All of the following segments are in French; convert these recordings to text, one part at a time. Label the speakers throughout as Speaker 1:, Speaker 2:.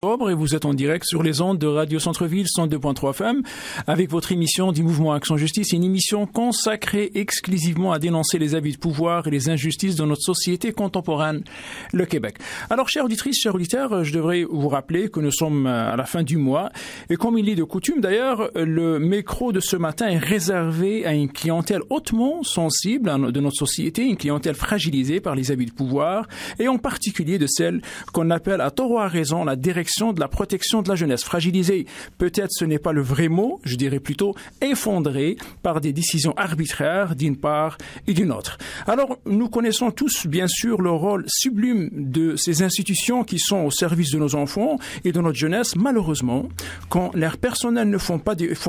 Speaker 1: Et vous êtes en direct sur les ondes de Radio Centre-Ville 102.3 FM avec votre émission du Mouvement Action Justice, une émission consacrée exclusivement à dénoncer les abus de pouvoir et les injustices dans notre société contemporaine, le Québec. Alors, chères auditrices, chers auditeurs, je devrais vous rappeler que nous sommes à la fin du mois et comme il est de coutume d'ailleurs, le micro de ce matin est réservé à une clientèle hautement sensible de notre société, une clientèle fragilisée par les abus de pouvoir et en particulier de celle qu'on appelle à tort ou à raison la direction de la protection de la jeunesse. Fragilisée, peut-être ce n'est pas le vrai mot, je dirais plutôt effondrée par des décisions arbitraires d'une part et d'une autre. Alors, nous connaissons tous, bien sûr, le rôle sublime de ces institutions qui sont au service de nos enfants et de notre jeunesse, malheureusement, quand leurs personnels ne font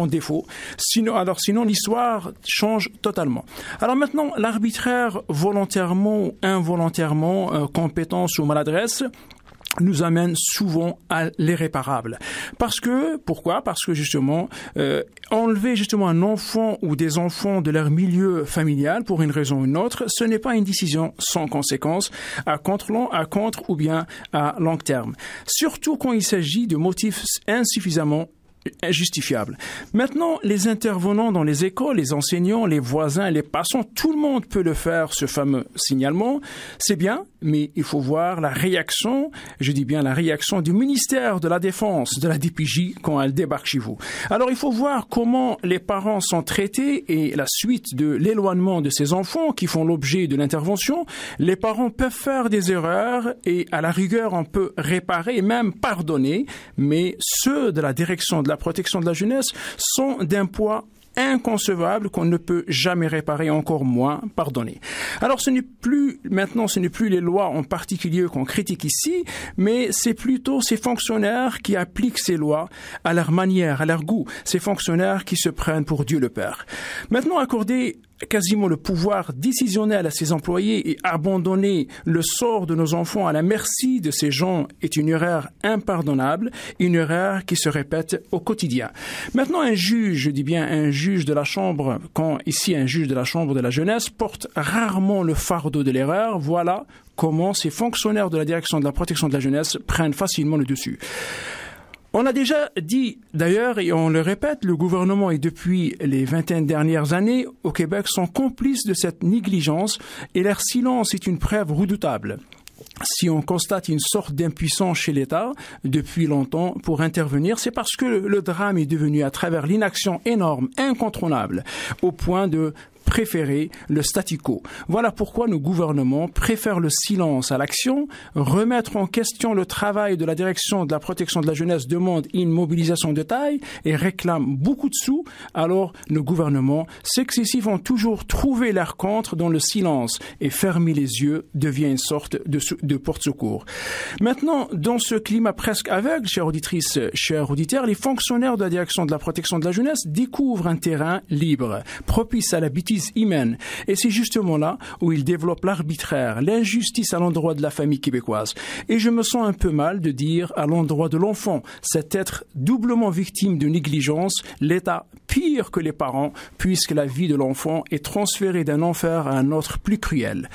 Speaker 1: défaut, sinon l'histoire change totalement. Alors maintenant, l'arbitraire volontairement ou involontairement, compétence ou maladresse, nous amène souvent à l'irréparable. Pourquoi? Parce que justement, enlever justement un enfant ou des enfants de leur milieu familial pour une raison ou une autre, ce n'est pas une décision sans conséquence à contre ou bien à long terme. Surtout quand il s'agit de motifs insuffisamment injustifiable. Maintenant, les intervenants dans les écoles, les enseignants, les voisins, les passants, tout le monde peut le faire, ce fameux signalement. C'est bien, mais il faut voir la réaction, je dis bien la réaction du ministère de la Défense, de la DPJ, quand elle débarque chez vous. Alors, il faut voir comment les parents sont traités et la suite de l'éloignement de ces enfants qui font l'objet de l'intervention. Les parents peuvent faire des erreurs et à la rigueur, on peut réparer et même pardonner, mais ceux de la direction de la protection de la jeunesse sont d'un poids inconcevable qu'on ne peut jamais réparer, encore moins pardonner. Alors ce n'est plus les lois en particulier qu'on critique ici, mais c'est plutôt ces fonctionnaires qui appliquent ces lois à leur manière, à leur goût, ces fonctionnaires qui se prennent pour Dieu le Père. Maintenant, accorder quasiment le pouvoir décisionnel à ses employés et abandonner le sort de nos enfants à la merci de ces gens est une erreur impardonnable, une erreur qui se répète au quotidien. Maintenant, un juge, je dis bien un juge de la Chambre, quand ici un juge de la Chambre de la jeunesse porte rarement le fardeau de l'erreur, voilà comment ces fonctionnaires de la direction de la protection de la jeunesse prennent facilement le dessus. On a déjà dit, d'ailleurs, et on le répète, le gouvernement et depuis les 20 dernières années au Québec sont complices de cette négligence et leur silence est une preuve redoutable. Si on constate une sorte d'impuissance chez l'État depuis longtemps pour intervenir, c'est parce que le drame est devenu à travers l'inaction énorme, incontrôlable, au point de préférer le statu quo. Voilà pourquoi nos gouvernements préfèrent le silence à l'action. Remettre en question le travail de la direction de la protection de la jeunesse demande une mobilisation de taille et réclame beaucoup de sous. Alors, nos gouvernements successifs ont toujours trouvé leur contre dans le silence et fermer les yeux devient une sorte de porte-secours. Maintenant, dans ce climat presque aveugle, chères auditrices, chers auditeurs, les fonctionnaires de la direction de la protection de la jeunesse découvrent un terrain libre, propice à la bêtise humaine. Et c'est justement là où ils développent l'arbitraire, l'injustice à l'endroit de la famille québécoise. Et je me sens un peu mal de dire à l'endroit de l'enfant, cet être doublement victime de négligence, l'État pire que les parents, puisque la vie de l'enfant est transférée d'un enfer à un autre plus cruel.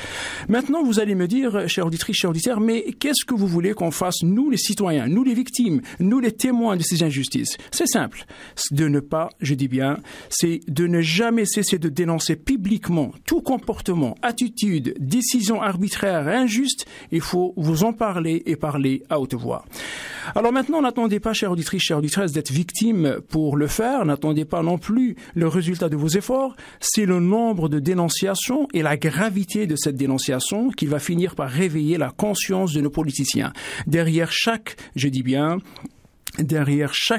Speaker 1: Maintenant, vous allez me dire, chers auditrices, chers auditeurs, mais qu'est-ce que vous voulez qu'on fasse, nous les citoyens, nous les victimes, nous les témoins de ces injustices? C'est simple. De ne pas, je dis bien, c'est de ne jamais cesser de dénoncer publiquement tout comportement, attitude, décision arbitraire et injuste. Il faut vous en parler et parler à haute voix. Alors maintenant, n'attendez pas, chers auditrices, chers auditeurs, d'être victimes pour le faire. N'attendez pas non plus le résultat de vos efforts. C'est le nombre de dénonciations et la gravité de cette dénonciation qui va finir par réveiller la conscience de nos politiciens. Derrière chaque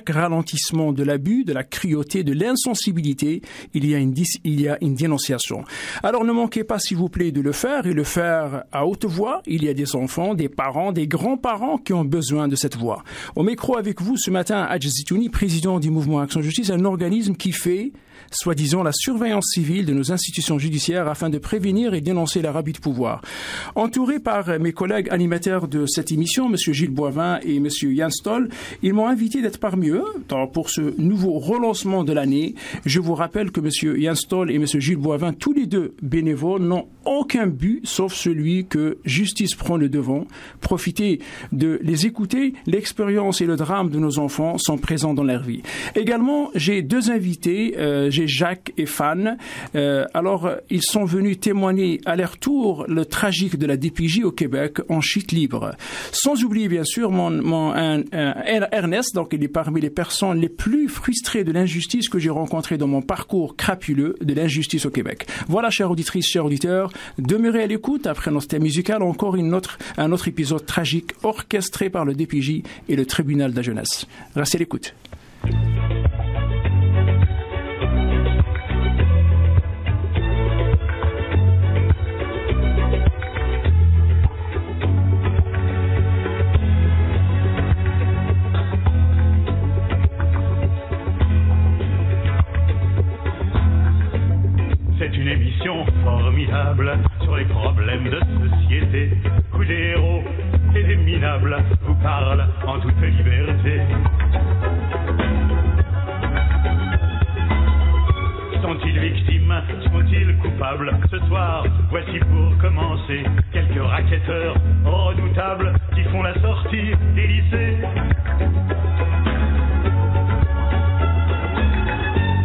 Speaker 1: ralentissement de l'abus, de la cruauté, de l'insensibilité, il y a une dénonciation. Alors ne manquez pas, s'il vous plaît, de le faire et le faire à haute voix. Il y a des enfants, des parents, des grands-parents qui ont besoin de cette voix. Au micro avec vous ce matin, Hadj Zitouni, président du Mouvement Action Justice, un organisme qui fait soi-disant la surveillance civile de nos institutions judiciaires afin de prévenir et dénoncer l'abus de pouvoir. Entouré par mes collègues animateurs de cette émission, M. Gilles Boivin et M. Yann Stoll, ils m'ont invité d'être parmi eux pour ce nouveau relancement de l'année. Je vous rappelle que M. Yann Stoll et M. Gilles Boivin, tous les deux bénévoles, n'ont aucun but sauf celui que justice prend le devant. Profitez de les écouter. L'expérience et le drame de nos enfants sont présents dans leur vie. Également, j'ai deux invités. J'ai Jacques et Fan. Alors, ils sont venus témoigner à leur tour le tragique de la DPJ au Québec en chute libre. Sans oublier, bien sûr, Ernest, donc il est parmi les personnes les plus frustrées de l'injustice que j'ai rencontrées dans mon parcours crapuleux de l'injustice au Québec. Voilà, chères auditrices, chers auditeurs, demeurez à l'écoute. Après notre thème musical, encore un autre épisode tragique orchestré par le DPJ et le tribunal de la jeunesse. Restez à l'écoute.
Speaker 2: C'est une émission formidable sur les problèmes de société où des héros et des minables vous parlent en toute liberté. Sont-ils victimes? Sont-ils coupables? Ce soir, voici pour commencer quelques racketteurs redoutables qui font la sortie des lycées.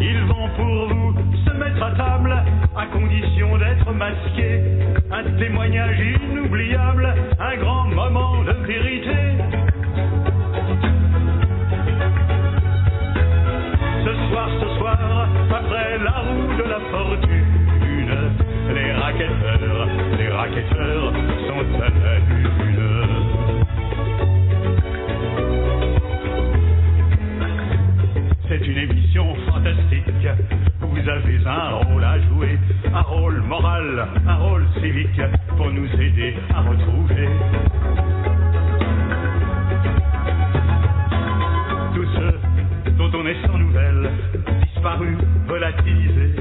Speaker 2: Ils vont pour vous se mettre à table à condition d'être masqués. Un témoignage inoubliable, un grand moment de vérité. Ce soir, après la roue de la fortune, les racketteurs sont à la lune. C'est une émission fantastique. Vous avez un rôle à jouer, un rôle moral, un rôle civique pour nous aider à retrouver tous ceux dont on est sans nouvelles, disparus, volatilisés.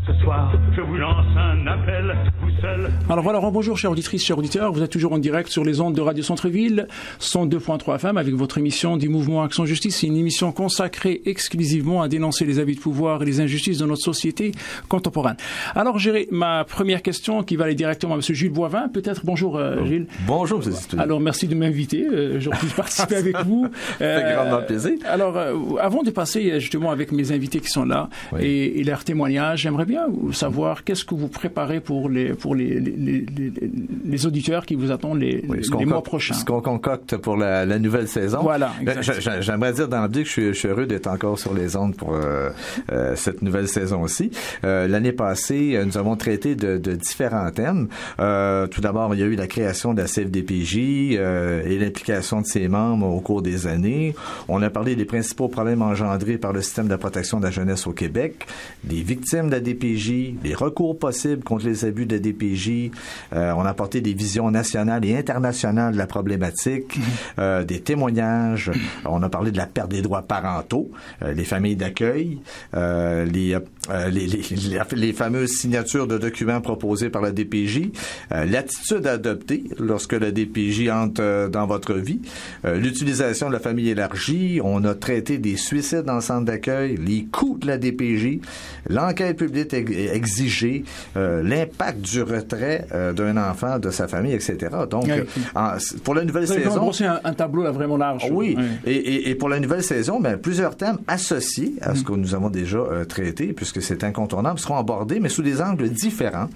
Speaker 2: Ce soir, je vous lance un appel, vous seul.
Speaker 1: Alors voilà, bonjour chers auditrices, chers auditeurs. Vous êtes toujours en direct sur les ondes de Radio Centre-Ville, 102.3 FM, avec votre émission du Mouvement Action Justice. C'est une émission consacrée exclusivement à dénoncer les abus de pouvoir et les injustices de notre société contemporaine. Alors, j'ai ma première question qui va aller directement à M. Gilles Boivin. Peut-être, bonjour Gilles.
Speaker 3: Bonjour, M. Stouy.
Speaker 1: Alors, merci de m'inviter. Je puisse participer avec vous.
Speaker 3: Ça fait grandement plaisir.
Speaker 1: Alors, avant de passer justement avec mes invités qui sont là et leurs témoignages, j'aimerais bien savoir qu'est-ce que vous préparez pour les auditeurs qui vous attendent les mois prochains.
Speaker 3: Ce qu'on concocte pour la nouvelle saison.
Speaker 1: Voilà.
Speaker 3: J'aimerais dire d'emblée que je suis heureux d'être encore sur les ondes pour cette nouvelle saison aussi. L'année passée, nous avons traité de différents thèmes. Tout d'abord, il y a eu la création de la CFDPJ et l'implication de ses membres au cours des années. On a parlé des principaux problèmes engendrés par le système de protection de la jeunesse au Québec, des victimes de la DPJ, des recours possibles contre les abus de la DPJ. On a apporté des visions nationales et internationales de la problématique, des témoignages. On a parlé de la perte des droits parentaux, les familles d'accueil, les fameuses signatures de documents proposés par la DPJ, l'attitude à adopter lorsque la DPJ entre dans votre vie, l'utilisation de la famille élargie. On a traité des suicides dans le centre d'accueil, les coûts de la DPJ, l'enquête publique exigée, l'impact du retrait d'un enfant de sa famille, etc. Donc, pour la nouvelle saison...
Speaker 1: C'est un tableau là, vraiment large.
Speaker 3: Oui, et pour la nouvelle saison, plusieurs thèmes associés à ce que nous avons déjà traité, puisque c'est incontournable, seront abordés, mais sous des angles différents.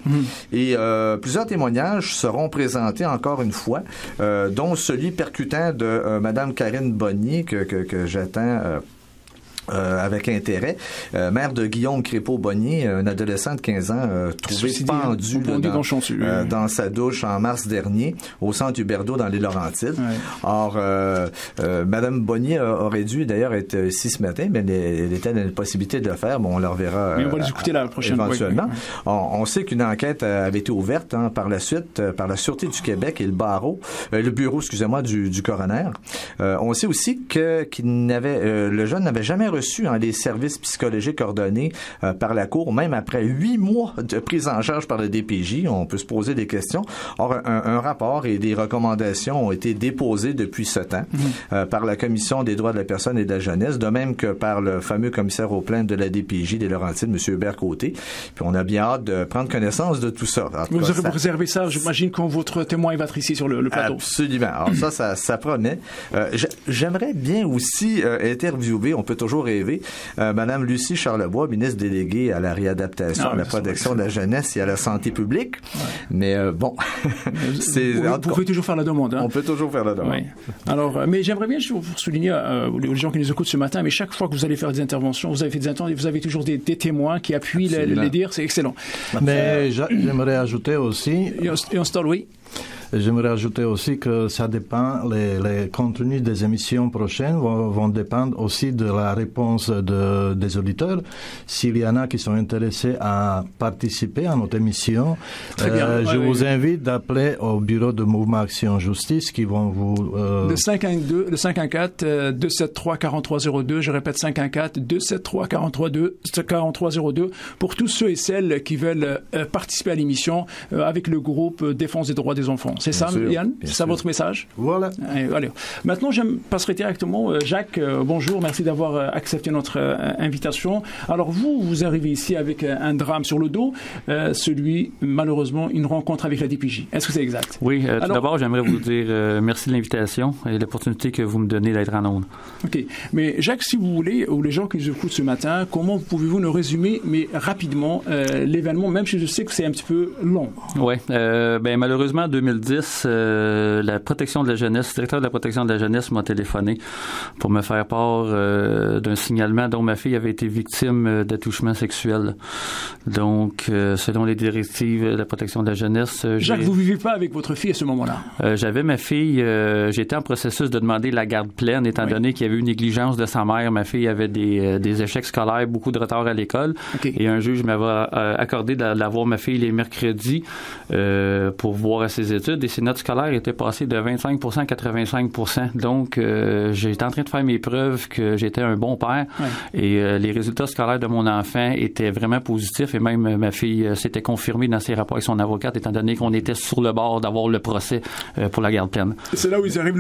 Speaker 3: Et plusieurs témoignages seront présentés encore une fois, dont celui percutant de Madame Karine Bonnier, que j'attends... avec intérêt. Mère de Guillaume Crépeau-Bonnier, un adolescent de 15 ans trouvé pendu dans sa douche en mars dernier au centre Huberdeau dans les Laurentides. Or, Madame Bonnier aurait dû d'ailleurs être ici ce matin, mais elle était dans l'impossibilité de le faire. Bon, on le reverra
Speaker 1: mais on va les écouter la prochaine
Speaker 3: éventuellement. On sait qu'une enquête avait été ouverte par la suite par la Sûreté du Québec et le bureau, du coroner. On sait aussi que le jeune n'avait jamais reçu les services psychologiques ordonnés par la Cour, même après 8 mois de prise en charge par le DPJ. On peut se poser des questions. Or, un rapport et des recommandations ont été déposés depuis ce temps par la Commission des droits de la personne et de la jeunesse, de même que par le fameux commissaire aux plaintes de la DPJ des Laurentides, M. Hubert Côté. Puis on a bien hâte de prendre connaissance de tout ça.
Speaker 1: Vous réservez ça, j'imagine, quand votre témoin va être ici sur le plateau.
Speaker 3: Absolument. Alors ça promet. J'aimerais bien aussi interviewer, on peut toujours rêver, Madame Lucie Charlebois, ministre déléguée à la réadaptation, à la protection de la jeunesse et à la santé publique. Ouais. Mais bon,
Speaker 1: vous pouvez toujours faire la demande. Hein?
Speaker 3: On peut toujours faire la demande.
Speaker 1: Oui. Alors, mais j'aimerais bien vous souligner, les gens qui nous écoutent ce matin, mais chaque fois que vous allez faire des interventions, vous avez toujours des témoins qui appuient les dires, c'est excellent.
Speaker 4: Mais j'aimerais ajouter aussi...
Speaker 1: Et on installe, oui.
Speaker 4: J'aimerais ajouter aussi que ça dépend, les contenus des émissions prochaines vont dépendre aussi de la réponse des auditeurs. S'il y en a qui sont intéressés à participer à notre émission, je vous invite d'appeler au bureau de Mouvement Action Justice qui vont vous...
Speaker 1: Le 514-273-4302, je répète 514-273-4302 pour tous ceux et celles qui veulent participer à l'émission avec le groupe Défense des droits des enfants. C'est ça, Yann? C'est ça votre message?
Speaker 4: Voilà.
Speaker 1: Allez. Maintenant, je passerai directement. Jacques, bonjour. Merci d'avoir accepté notre invitation. Alors, vous arrivez ici avec un drame sur le dos. Malheureusement, une rencontre avec la DPJ. Est-ce que c'est exact?
Speaker 5: Oui. Tout d'abord, j'aimerais vous dire merci de l'invitation et l'opportunité que vous me donnez d'être en ondes.
Speaker 1: OK. Mais Jacques, si vous voulez, ou les gens qui nous écoutent ce matin, comment pouvez-vous nous résumer, mais rapidement, l'événement, même si je sais que c'est un petit peu long?
Speaker 5: Oui. Malheureusement, en 2010, la protection de la jeunesse, le directeur de la protection de la jeunesse m'a téléphoné pour me faire part d'un signalement dont ma fille avait été victime d'attouchement sexuel. Donc, selon les directives de la protection de la jeunesse...
Speaker 1: Jacques, vous ne vivez pas avec votre fille à ce moment-là?
Speaker 5: J'avais ma fille, j'étais en processus de demander la garde pleine, étant donné qu'il y avait une négligence de sa mère. Ma fille avait des échecs scolaires, beaucoup de retard à l'école. Okay. Et un juge m'avait accordé d'avoir ma fille les mercredis pour voir à ses études. Et ses notes scolaires étaient passées de 25% à 85%. Donc, j'étais en train de faire mes preuves que j'étais un bon père. Ouais. Et les résultats scolaires de mon enfant étaient vraiment positifs. Et même ma fille s'était confirmée dans ses rapports avec son avocate, étant donné qu'on était sur le bord d'avoir le procès pour la garde pleine.
Speaker 1: C'est là où ils arrivent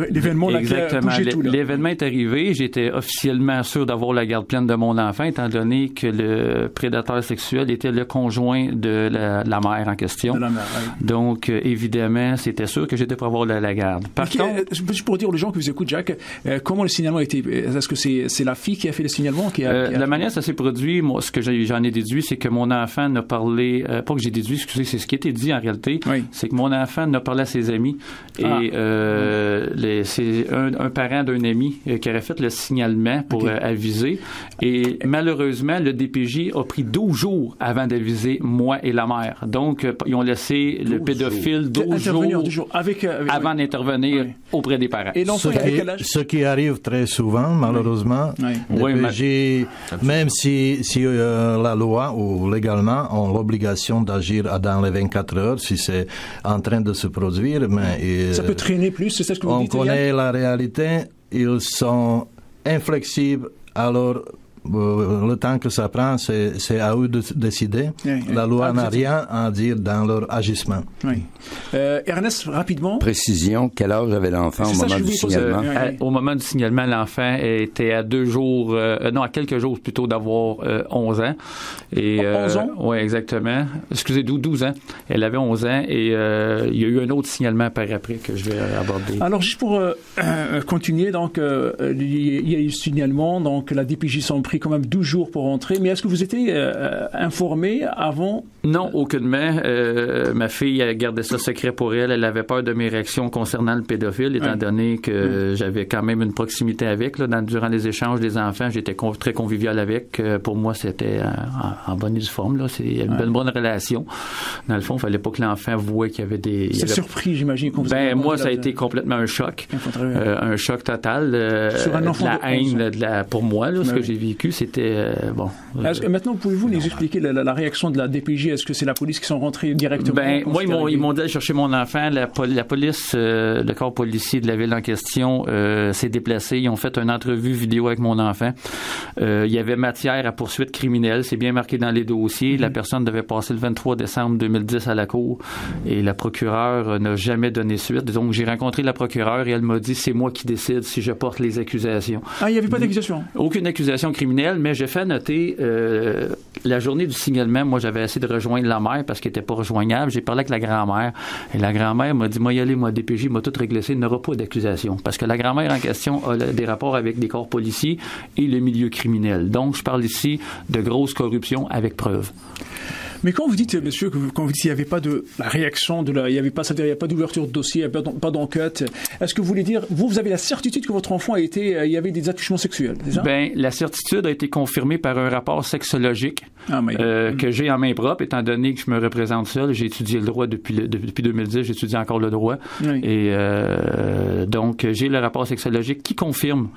Speaker 1: l'événement là, qui a bougé tout. Là.
Speaker 5: L'événement est arrivé. J'étais officiellement sûr d'avoir la garde pleine de mon enfant, étant donné que le prédateur sexuel était le conjoint de la mère en question. De la mère, oui. Donc, évidemment, c'était sûr que j'étais pour avoir la garde.
Speaker 1: Par contre, pour dire aux gens qui vous écoutent, Jacques, comment le signalement a été? Est-ce que c'est la fille qui a fait le signalement?
Speaker 5: La manière ça s'est produit, moi, ce que j'en ai déduit, c'est que mon enfant n'a parlé, pas que j'ai déduit, excusez, c'est ce qui a été dit en réalité, oui. C'est que mon enfant n'a parlé à ses amis et c'est un parent d'un ami qui aurait fait le signalement pour aviser et malheureusement, le DPJ a pris 12 jours avant d'aviser moi et la mère. Donc, ils ont laissé le pédophile 12 jours avant d'intervenir auprès des parents.
Speaker 1: Et l'enfant,
Speaker 4: ce qui arrive très souvent, malheureusement, le DPJ, même si la loi ou légalement ont l'obligation d'agir dans les 24 heures, si c'est en train de se produire, mais
Speaker 1: ça peut traîner plus, c'est ça ce que vous dites?
Speaker 4: On connaît la réalité, ils sont inflexibles, alors le temps que ça prend, c'est à eux de décider. La loi n'a rien à dire dans leur agissement.
Speaker 1: Oui. Ernest, rapidement.
Speaker 6: Précision, quel âge avait l'enfant au moment du signalement?
Speaker 5: Au moment du signalement, l'enfant était à à quelques jours plutôt d'avoir 11 ans. Et,
Speaker 1: 11 ans?
Speaker 5: Oui, exactement. Excusez, 12 ans. Elle avait 11 ans et il y a eu un autre signalement par après que je vais aborder.
Speaker 1: Alors, juste pour continuer, donc, il y a eu le signalement, donc la DPJ sont pris quand même 12 jours pour rentrer, mais est-ce que vous étiez informé avant?
Speaker 5: Non, aucunement. Ma fille a gardé ça secret pour elle. Elle avait peur de mes réactions concernant le pédophile, étant donné que j'avais quand même une proximité avec. Là, durant les échanges des enfants, j'étais très convivial avec. Pour moi, c'était en bonne et due forme. Là. C'est une bonne relation. Dans le fond, il ne fallait pas que l'enfant voie qu'il y avait des...
Speaker 1: C'est surpris, j'imagine.
Speaker 5: Moi, ça a été complètement un choc. Un choc total.
Speaker 1: Sur un enfant
Speaker 5: de la haine pour moi, là, ce que j'ai vécu. vécu, c'était bon.
Speaker 1: Maintenant, pouvez-vous nous expliquer la réaction de la DPJ? Est-ce que c'est la police qui sont rentrés directement?
Speaker 5: Moi, ils m'ont dit d'aller chercher mon enfant. La police, le corps policier de la ville en question s'est déplacé. Ils ont fait une entrevue vidéo avec mon enfant. Il y avait matière à poursuite criminelle. C'est bien marqué dans les dossiers. La personne devait passer le 23 décembre 2010 à la cour et la procureure n'a jamais donné suite. Donc, j'ai rencontré la procureure et elle m'a dit c'est moi qui décide si je porte les accusations.
Speaker 1: Ah, il n'y avait pas d'accusation?
Speaker 5: Aucune accusation criminelle, mais j'ai fait noter la journée du signalement. Moi, j'avais essayé de rejoindre la mère parce qu'elle n'était pas rejoignable. J'ai parlé avec la grand-mère et la grand-mère m'a dit moi, y aller, moi, DPJ m'a tout réglé, il n'y aura pas d'accusation. Parce que la grand-mère en question a des rapports avec des corps policiers et le milieu criminel. Donc, je parle ici de grosse corruption avec preuve.
Speaker 1: Mais quand vous dites, monsieur, quand vous dites qu'il n'y avait pas de la réaction, il n'y avait pas, c'est-à-dire il n'y a pas d'ouverture de dossier, il n'y a pas d'enquête, est-ce que vous voulez dire, vous avez la certitude que votre enfant il y avait des attouchements sexuels, c'est ça? Ben,
Speaker 5: la certitude a été confirmée par un rapport sexologique que j'ai en main propre, étant donné que je me représente seul. J'ai étudié le droit depuis 2010, j'étudie encore le droit. Oui. Et donc, j'ai le rapport sexologique qui confirme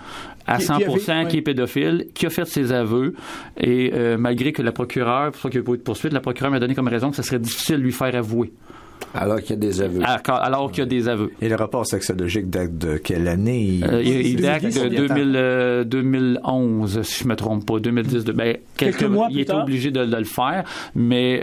Speaker 5: à 100% qu'il est pédophile, qui a fait ses aveux, et malgré que la procureure, pour ça qu'il n'y a pas eu de poursuite, la procureure m'a donné comme raison que ce serait difficile de lui faire avouer.
Speaker 6: Alors qu'il y a des aveux.
Speaker 5: Alors qu'il y a des aveux.
Speaker 3: Et le rapport sexologique date de quelle année?
Speaker 5: Il date de 2011, si je ne me trompe pas. 2010. Quelques mois il était obligé de le faire, mais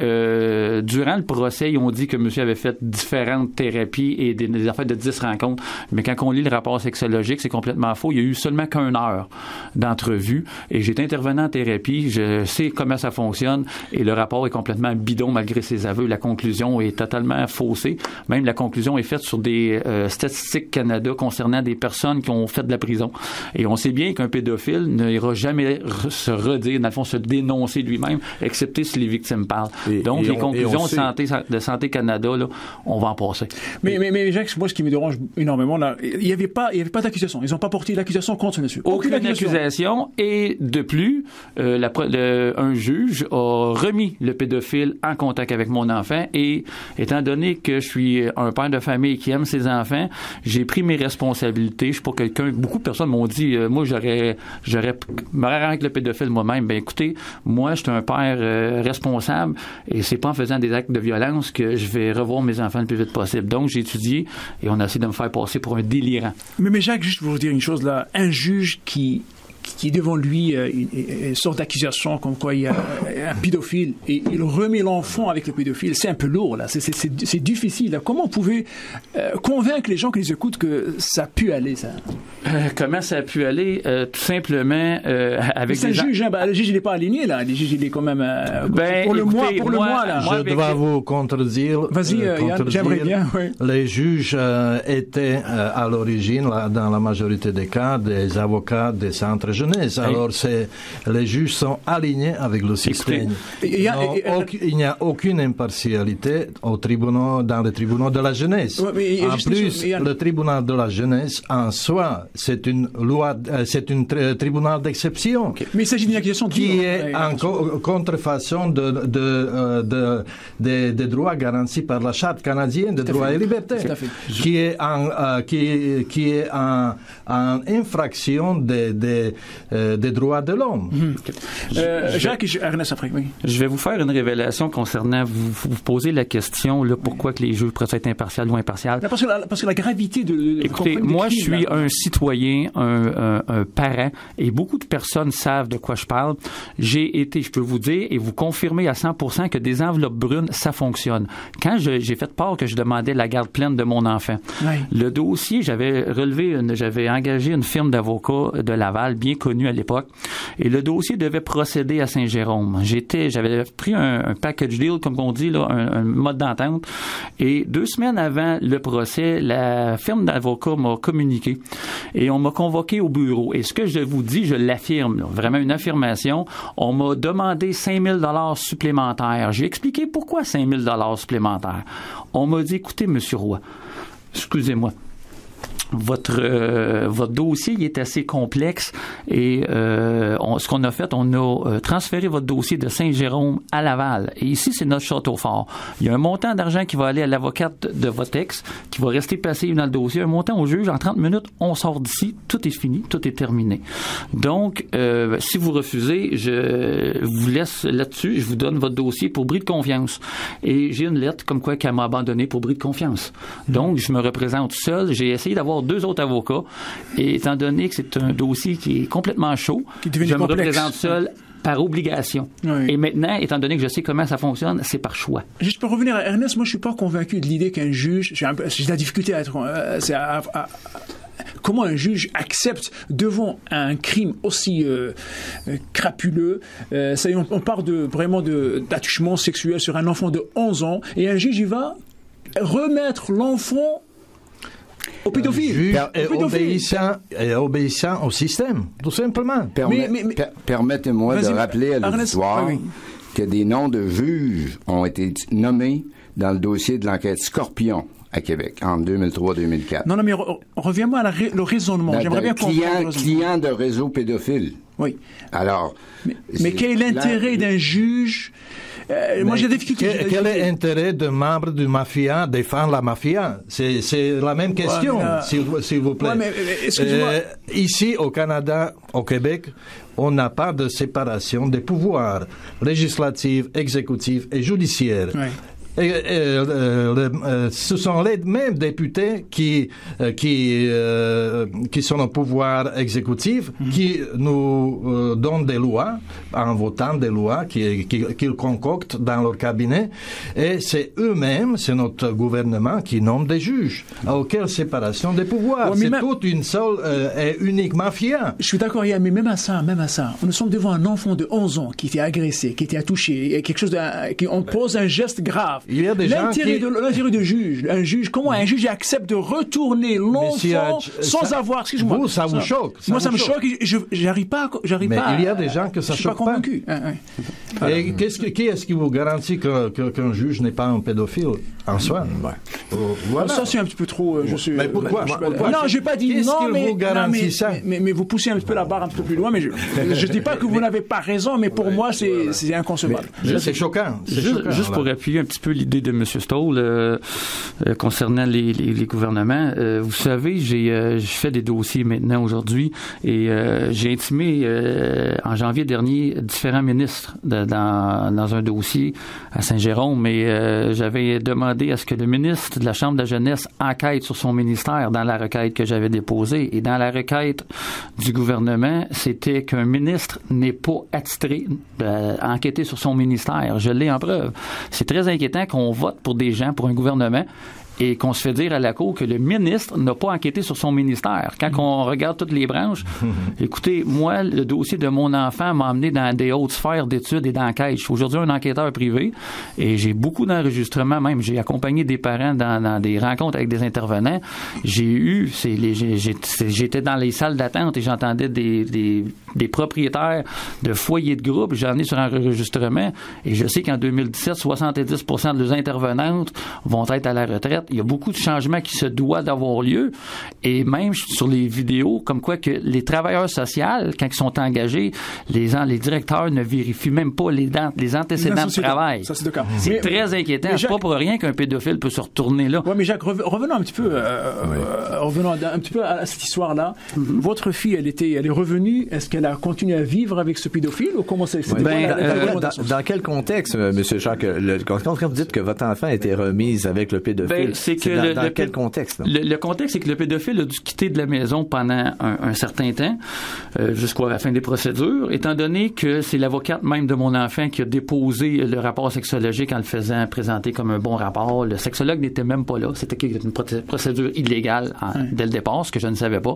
Speaker 5: durant le procès, ils ont dit que monsieur avait fait différentes thérapies et des affaires de 10 rencontres. Mais quand on lit le rapport sexologique, c'est complètement faux. Il y a eu seulement qu'une heure d'entrevue et j'étais intervenant en thérapie. Je sais comment ça fonctionne et le rapport est complètement bidon malgré ses aveux. La conclusion est totalement faussée. Même la conclusion est faite sur des statistiques Canada concernant des personnes qui ont fait de la prison. Et on sait bien qu'un pédophile n'ira jamais se redire, dans le fond, se dénoncer lui-même, excepté si les victimes parlent. Donc, les conclusions de Santé Canada, là, on va en passer.
Speaker 1: Mais Jacques, moi, ce qui me dérange énormément, là, il n'y avait pas d'accusation. Ils n'ont pas porté l'accusation contre monsieur.
Speaker 5: Aucune accusation. Et de plus, un juge a remis le pédophile en contact avec mon enfant et, étant donné que je suis un père de famille qui aime ses enfants, j'ai pris mes responsabilités. Je suis pas quelqu'un... Beaucoup de personnes m'ont dit, moi, j'aurais me rendre avec le pédophile moi-même. Ben écoutez, moi, je suis un père responsable et c'est pas en faisant des actes de violence que je vais revoir mes enfants le plus vite possible. Donc, j'ai étudié et on a essayé de me faire passer pour un délirant.
Speaker 1: Mais Jacques, juste pour vous dire une chose, là, un juge qui est devant lui une sorte d'accusation comme quoi il y a un pédophile et il remet l'enfant avec le pédophile, c'est un peu lourd là, c'est difficile là. Comment vous pouvez convaincre les gens qui les écoutent que ça a pu aller ça?
Speaker 5: Comment ça a pu aller? Tout simplement avec
Speaker 1: c'est un juge, le juge il n'est pas aligné là, le juge il est quand même pour le mois là.
Speaker 4: Je dois vous contredire.
Speaker 1: Vas-y Yann, j'aimerais bien. Oui.
Speaker 4: Les juges étaient à l'origine, dans la majorité des cas, des avocats des centres jeunesse. Alors, les juges sont alignés avec le système. Il n'y a aucune impartialité dans les tribunaux de la jeunesse. En plus, le tribunal de la jeunesse, en soi, c'est une loi, c'est un tribunal d'exception.
Speaker 1: Okay. Mais il s'agit d'une accusation
Speaker 4: qui est en contrefaçon des droits garantis par la Charte canadienne des droits et libertés, qui est en infraction des droits de l'homme.
Speaker 1: Jacques et Ernest après, oui.
Speaker 5: Je vais vous faire une révélation concernant, vous posez la question, là, pourquoi que les juges pourraient être impartials ou impartials.
Speaker 1: Parce que la gravité de
Speaker 5: écoutez, moi, je suis un citoyen, un parent, et beaucoup de personnes savent de quoi je parle. J'ai été, je peux vous dire, et vous confirmer à 100% que des enveloppes brunes, ça fonctionne. Quand j'ai fait part que je demandais la garde pleine de mon enfant, le dossier, j'avais engagé une firme d'avocats de Laval, bien connue à l'époque, et le dossier devait procéder à Saint-Jérôme. J'avais pris un package deal, comme on dit, là, un mode d'entente, et 2 semaines avant le procès, la firme d'avocats m'a communiqué, et on m'a convoqué au bureau. Et ce que je vous dis, je l'affirme, là, vraiment une affirmation, on m'a demandé 5 000 $ supplémentaires. J'ai expliqué pourquoi 5 000 $ supplémentaires. On m'a dit, écoutez, Monsieur Roy, excusez-moi, votre dossier il est assez complexe et ce qu'on a fait, on a transféré votre dossier de Saint-Jérôme à Laval. Et ici, c'est notre Château-Fort. Il y a un montant d'argent qui va aller à l'avocate de votre ex, qui va rester passé dans le dossier, un montant au juge. En 30 minutes, on sort d'ici, tout est fini, tout est terminé. Donc, si vous refusez, je vous laisse là-dessus, je vous donne votre dossier pour bris de confiance. Et j'ai une lettre comme quoi qu'elle m'a abandonné pour bris de confiance. Donc, je me représente seul. J'ai essayé d'avoir 2 autres avocats. Et étant donné que c'est un dossier qui est complètement chaud, je me représente seul par obligation. Oui. Et maintenant, étant donné que je sais comment ça fonctionne, c'est par choix.
Speaker 1: Juste pour revenir à Ernest, moi, je suis pas convaincu de l'idée qu'un juge, j'ai de la difficulté à être, comment un juge accepte devant un crime aussi crapuleux, on parle vraiment d'attouchement sexuel sur un enfant de 11 ans, et un juge, il va remettre l'enfant au pédophile.
Speaker 4: Obéissant au système, tout simplement.
Speaker 6: Permettez-moi de rappeler à l'auditoire que des noms de juges ont été nommés dans le dossier de l'enquête Scorpion à Québec, en 2003-2004.
Speaker 1: Non, mais reviens-moi à le raisonnement. J'aimerais bien comprendre.
Speaker 6: Client de réseau pédophile.
Speaker 1: Oui.
Speaker 6: Alors...
Speaker 1: Mais quel est l'intérêt d'un juge? Moi, j'ai des difficultés.
Speaker 4: Quel est l'intérêt d'un membre d'une mafia défendre la mafia? C'est la même question, s'il vous plaît.
Speaker 1: Mais, excusez-moi.
Speaker 4: Ici, au Canada, au Québec, on n'a pas de séparation des pouvoirs législatifs, exécutifs et judiciaires. Oui. Ce sont les mêmes députés qui sont au pouvoir exécutif, qui nous donnent des lois, en votant des lois qu'ils concoctent dans leur cabinet, et c'est eux-mêmes, c'est notre gouvernement qui nomme des juges. Alors, quelle séparation des pouvoirs? C'est toute une seule et unique mafia.
Speaker 1: Je suis d'accord, mais même à ça, nous sommes devant un enfant de 11 ans qui était agressé, qui était touché, quelque chose on pose un geste grave.
Speaker 4: Il y a des
Speaker 1: l'intérêt de juge, comment un juge accepte de retourner l'enfant sans avoir, excuse-moi.
Speaker 4: Vous, ça vous choque.
Speaker 1: Moi, ça me choque et j'arrive pas.
Speaker 4: Mais il y a des gens que ça choque pas.
Speaker 1: Je suis pas convaincu.
Speaker 4: Et qui est-ce qui vous garantit qu'un juge n'est pas un pédophile en soi?
Speaker 1: Voilà. Ça, c'est un petit peu trop,
Speaker 4: Mais pourquoi?
Speaker 1: Non, j'ai pas dit non, mais
Speaker 4: vous garantit ça?
Speaker 1: Mais vous poussez un petit peu la barre un petit peu plus loin, mais je dis pas que vous n'avez pas raison, mais pour moi, c'est inconcevable.
Speaker 4: C'est choquant.
Speaker 5: Juste pour appuyer un petit peu l'idée de M. Stoll concernant les gouvernements. Vous savez, j'ai fait des dossiers maintenant aujourd'hui et j'ai intimé en janvier dernier différents ministres dans un dossier à Saint-Jérôme, mais j'avais demandé à ce que le ministre de la Chambre de la Jeunesse enquête sur son ministère dans la requête que j'avais déposée. Et dans la requête du gouvernement, c'était qu'un ministre n'est pas attitré à enquêter sur son ministère. Je l'ai en preuve. C'est très inquiétant qu'on vote pour des gens, pour un gouvernement, et qu'on se fait dire à la Cour que le ministre n'a pas enquêté sur son ministère. Quand on regarde toutes les branches, écoutez, moi, le dossier de mon enfant m'a amené dans des hautes sphères d'études et d'enquêtes. Je suis aujourd'hui un enquêteur privé et j'ai beaucoup d'enregistrements même. J'ai accompagné des parents dans des rencontres avec des intervenants. J'étais dans les salles d'attente et j'entendais des propriétaires de foyers de groupe. J'ai amené sur un enregistrement et je sais qu'en 2017, 70% de leurs intervenantes vont être à la retraite. Il y a beaucoup de changements qui se doivent d'avoir lieu et même sur les vidéos, comme quoi que les travailleurs sociaux, quand ils sont engagés, les directeurs ne vérifient même pas les antécédents de travail.
Speaker 1: Ça, c'est d'accord.
Speaker 5: C'est très inquiétant. C'est pas pour rien qu'un pédophile peut se retourner là.
Speaker 1: Oui, mais Jacques, revenons un petit peu, à cette histoire-là. Votre fille, elle est revenue. Est-ce qu'elle a continué à vivre avec ce pédophile ou comment c'est?
Speaker 3: Dans quel contexte, M. Jacques, quand vous dites que votre enfant a été remise avec le pédophile?
Speaker 5: C'est que
Speaker 3: dans quel contexte?
Speaker 5: Le contexte, c'est que le pédophile a dû quitter de la maison pendant un certain temps, jusqu'à la fin des procédures, étant donné que c'est l'avocate même de mon enfant qui a déposé le rapport sexologique en le faisant présenter comme un bon rapport. Le sexologue n'était même pas là. C'était une procédure illégale dès le départ, ce que je ne savais pas.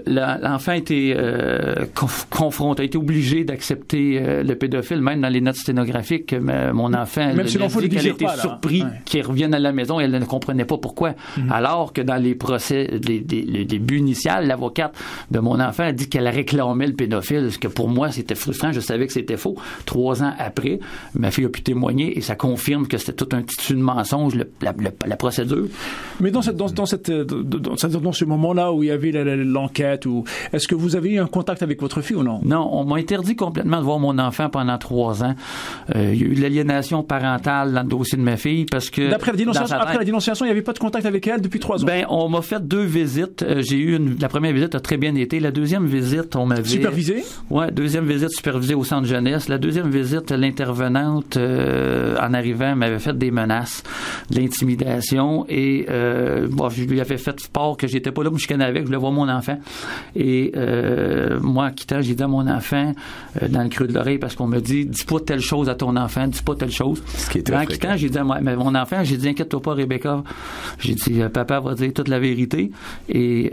Speaker 5: L'enfant a été confronté, a été obligé d'accepter le pédophile, même dans les notes sténographiques. Mon enfant,
Speaker 1: même si l'enfant
Speaker 5: dit qu'elle a été surpris qu'il revienne à la maison. maison, elle ne comprenait pas pourquoi. Alors que dans les procès, les débuts initiales, l'avocate de mon enfant a dit qu'elle réclamait le pédophile, ce que pour moi, c'était frustrant. Je savais que c'était faux. 3 ans après, ma fille a pu témoigner et ça confirme que c'était tout un tissu de mensonges, la procédure.
Speaker 1: Mais dans ce moment-là où il y avait l'enquête, est-ce que vous avez eu un contact avec votre fille ou non?
Speaker 5: Non, on m'a interdit complètement de voir mon enfant pendant 3 ans. Il y a eu de l'aliénation parentale dans le dossier de ma fille parce que...
Speaker 1: Après la dénonciation, il n'y avait pas de contact avec elle depuis 3 ans?
Speaker 5: Ben, on m'a fait 2 visites. J'ai eu la première visite a très bien été. La deuxième visite, on m'avait...
Speaker 1: Supervisée?
Speaker 5: Ouais, deuxième visite supervisée au centre jeunesse. La deuxième visite, l'intervenante, en arrivant, m'avait fait des menaces, de l'intimidation et je lui avais fait part que j'étais pas là, je chicanais avec, je voulais voir mon enfant. Et moi, en quittant, j'ai dit à mon enfant, dans le creux de l'oreille, parce qu'on me dit, dis pas telle chose à ton enfant, dis pas telle chose. En quittant, j'ai dit à mon enfant, j'ai dit, inquiète-toi pas, Rebecca. J'ai dit, papa va dire toute la vérité et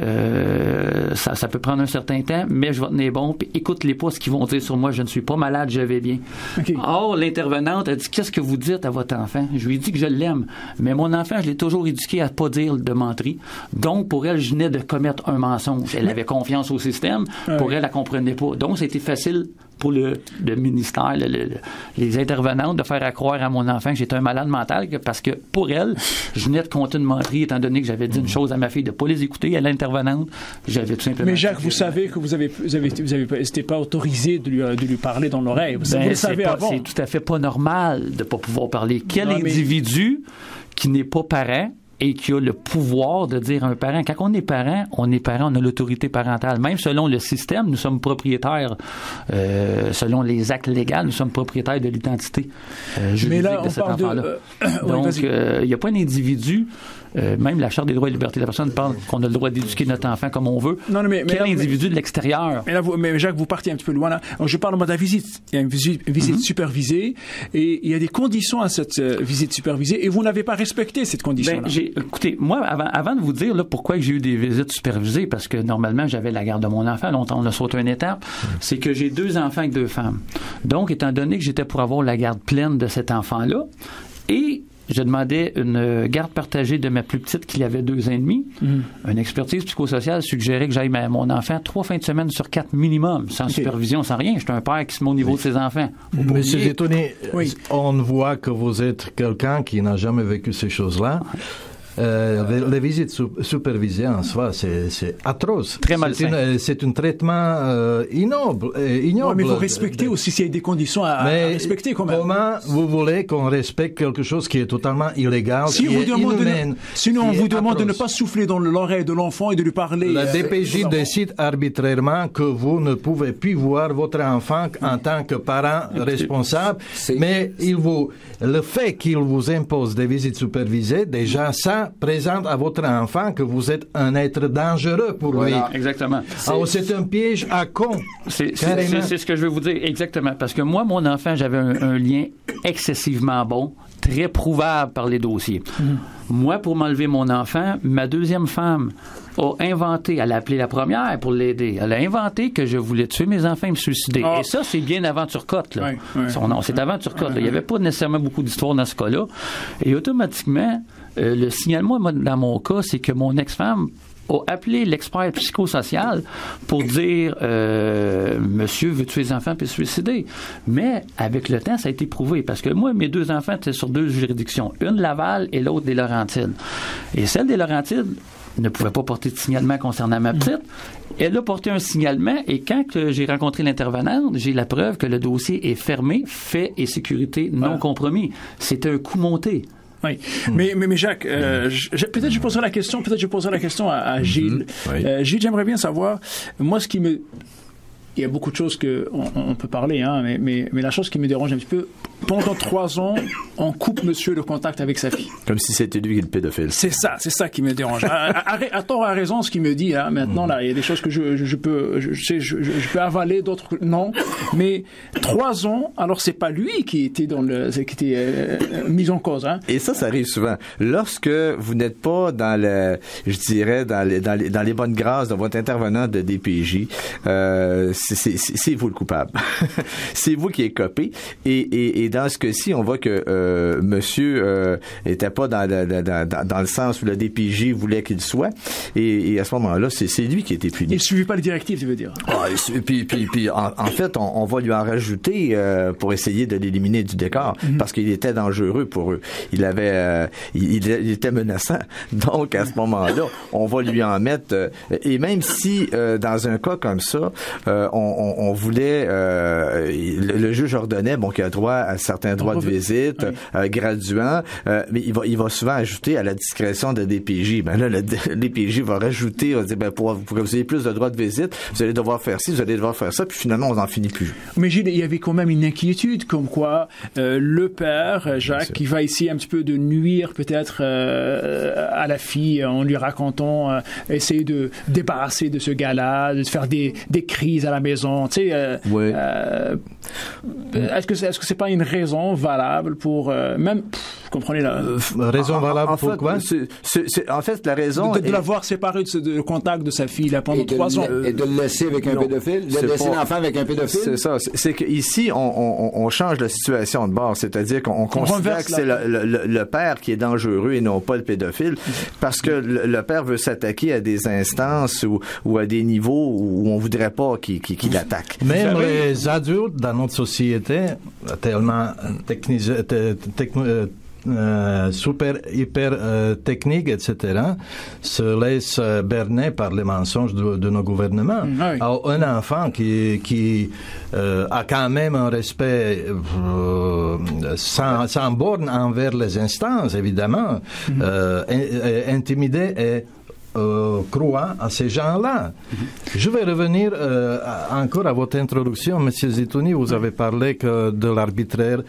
Speaker 5: ça peut prendre un certain temps, mais je vais tenir bon, puis écoute-les pas ce qu'ils vont dire sur moi, je ne suis pas malade, je vais bien. Okay. Or, l'intervenante a dit, qu'est-ce que vous dites à votre enfant? Je lui ai dit que je l'aime, mais mon enfant, je l'ai toujours éduqué à pas dire de menterie. Donc, pour elle, je venais de commettre un mensonge. Elle avait confiance au système. Pour elle comprenait pas. Donc, c'était facile pour le ministère, les intervenantes, de faire croire à mon enfant que j'étais un malade mental, parce que pour elle, je venais de compter une menterie, étant donné que j'avais dit une chose à ma fille de pas les écouter, à l'intervenante, j'avais tout simplement...
Speaker 1: Mais Jacques, vous savez que vous avez c'était pas autorisé de lui parler dans l'oreille. Vous le savez avant.
Speaker 5: C'est tout à fait pas normal de pas pouvoir parler. Quel individu qui n'est pas parent et qui a le pouvoir de dire à un parent, quand on est parent, on a l'autorité parentale. Même selon le système, nous sommes propriétaires, selon les actes légaux, nous sommes propriétaires de l'identité juridique de cet enfant-là. Donc, il n'y a pas un individu, même la Charte des droits et libertés de la personne parle qu'on a le droit d'éduquer notre enfant comme on veut.
Speaker 1: Non, mais
Speaker 5: quel individu de l'extérieur?
Speaker 1: Mais Jacques, vous partez un petit peu loin là. Je parle de la visite. Il y a une visite supervisée et il y a des conditions à cette visite supervisée et vous n'avez pas respecté cette condition-là.
Speaker 5: Écoutez, moi, avant de vous dire là, pourquoi j'ai eu des visites supervisées, parce que normalement, j'avais la garde de mon enfant, longtemps on a sauté une étape, c'est que j'ai 2 enfants avec 2 femmes. Donc, étant donné que j'étais pour avoir la garde pleine de cet enfant-là, et je demandais une garde partagée de ma plus petite qui avait 2 ans et demi. Une expertise psychosociale suggérait que j'aille mon enfant 3 fins de semaine sur 4 minimum, sans supervision, sans rien. J'étais un père qui se met au niveau de ses enfants.
Speaker 4: Monsieur Détonné, on voit que vous êtes quelqu'un qui n'a jamais vécu ces choses-là. Les visites supervisées en soi, c'est atroce.
Speaker 5: Très malsain.
Speaker 4: C'est un traitement ignoble.
Speaker 1: Mais il faut respecter aussi s'il y a des conditions à respecter quand même.
Speaker 4: Comment vous voulez qu'on respecte quelque chose qui est totalement illégal,
Speaker 1: sinon on vous demande de ne pas souffler dans l'oreille de l'enfant et de lui parler.
Speaker 4: La DPJ décide arbitrairement que vous ne pouvez plus voir votre enfant en tant que parent responsable, mais le fait qu'il vous impose des visites supervisées, déjà ça présente à votre enfant que vous êtes un être dangereux pour lui.
Speaker 5: Exactement.
Speaker 4: C'est un piège à con.
Speaker 5: C'est ce que je veux vous dire. Exactement. Parce que moi, mon enfant, j'avais un lien excessivement bon, très prouvable par les dossiers. Moi, pour m'enlever mon enfant, ma deuxième femme a inventé, elle a appelé la première pour l'aider, elle a inventé que je voulais tuer mes enfants et me suicider. Et ça, c'est bien avant Turcotte. Là. Son nom, c'est avant Turcotte. Il n'y avait pas nécessairement beaucoup d'histoires dans ce cas-là. Et automatiquement, le signalement, moi, dans mon cas, c'est que mon ex-femme a appelé l'expert psychosocial pour dire monsieur veut tuer les enfants puis se suicider. Mais avec le temps, ça a été prouvé parce que moi, mes 2 enfants étaient sur 2 juridictions, une Laval et l'autre des Laurentides. Et celle des Laurentides ne pouvait pas porter de signalement concernant ma petite. Elle a porté un signalement et quand j'ai rencontré l'intervenante, j'ai la preuve que le dossier est fermé, fait et sécurité non compromis. C'était un coup monté.
Speaker 1: Oui, mais Jacques, peut-être je poserai la question à Gilles. Gilles, j'aimerais bien savoir, moi il y a beaucoup de choses qu'on peut parler, hein, mais la chose qui me dérange un petit peu, pendant 3 ans, on coupe monsieur le contact avec sa fille.
Speaker 3: Comme si c'était lui le pédophile.
Speaker 1: C'est ça qui me dérange. À tort, à raison, ce qu'il me dit, hein, maintenant, là, il y a des choses que je peux avaler, d'autres non. Mais 3 ans, alors c'est pas lui qui était mis en cause, hein.
Speaker 3: Et ça arrive souvent. Lorsque vous n'êtes pas dans les bonnes grâces de votre intervenant de DPJ, c'est vous le coupable. C'est vous qui écopez. Et dans ce cas-ci, on voit que monsieur était pas dans le sens où le DPJ voulait qu'il soit. Et à ce moment-là, c'est lui qui a été puni.
Speaker 1: Il ne suivait pas les directives, tu veux dire?
Speaker 3: Puis en fait, on va lui en rajouter pour essayer de l'éliminer du décor, parce qu'il était dangereux pour eux. Il était menaçant. Donc, à ce moment-là, on va lui en mettre... et même si, dans un cas comme ça, on voulait... le juge ordonnait qu'il a droit à certains droits de visite, graduants, mais il va souvent ajouter à la discrétion de DPJ. Ben là, le DPJ va rajouter, va dire, pour que vous ayez plus de droits de visite, vous allez devoir faire ci, vous allez devoir faire ça, puis finalement, on n'en finit plus.
Speaker 1: Mais Gilles, il y avait quand même une inquiétude, comme quoi le père, Jacques, qui va essayer un petit peu de nuire peut-être à la fille en lui racontant, essayer de débarrasser de ce gars-là, de faire des crises à la maison, tu sais.
Speaker 3: Oui.
Speaker 1: Est-ce que c'est pas une raison valable pour même vous comprenez là
Speaker 4: raison valable pour quoi?
Speaker 3: En fait, la raison
Speaker 1: de l'avoir séparé de contact de sa fille là pendant 3 ans
Speaker 6: et de le laisser avec un pédophile, de laisser l'enfant avec un pédophile.
Speaker 3: C'est ça. C'est qu'ici on change la situation de bord, c'est-à-dire qu'on considère que c'est le père qui est dangereux et non pas le pédophile, parce que le père veut s'attaquer à des instances ou à des niveaux où on voudrait pas qu'il attaque.
Speaker 4: Même les adultes dans notre société, tellement super, hyper technique, etc., se laisse berner par les mensonges de nos gouvernements. Un enfant qui a quand même un respect sans borne envers les instances, évidemment, intimidé et croit à ces gens-là. Je vais revenir encore à votre introduction, M. Zitouni. Vous avez parlé de l'arbitraire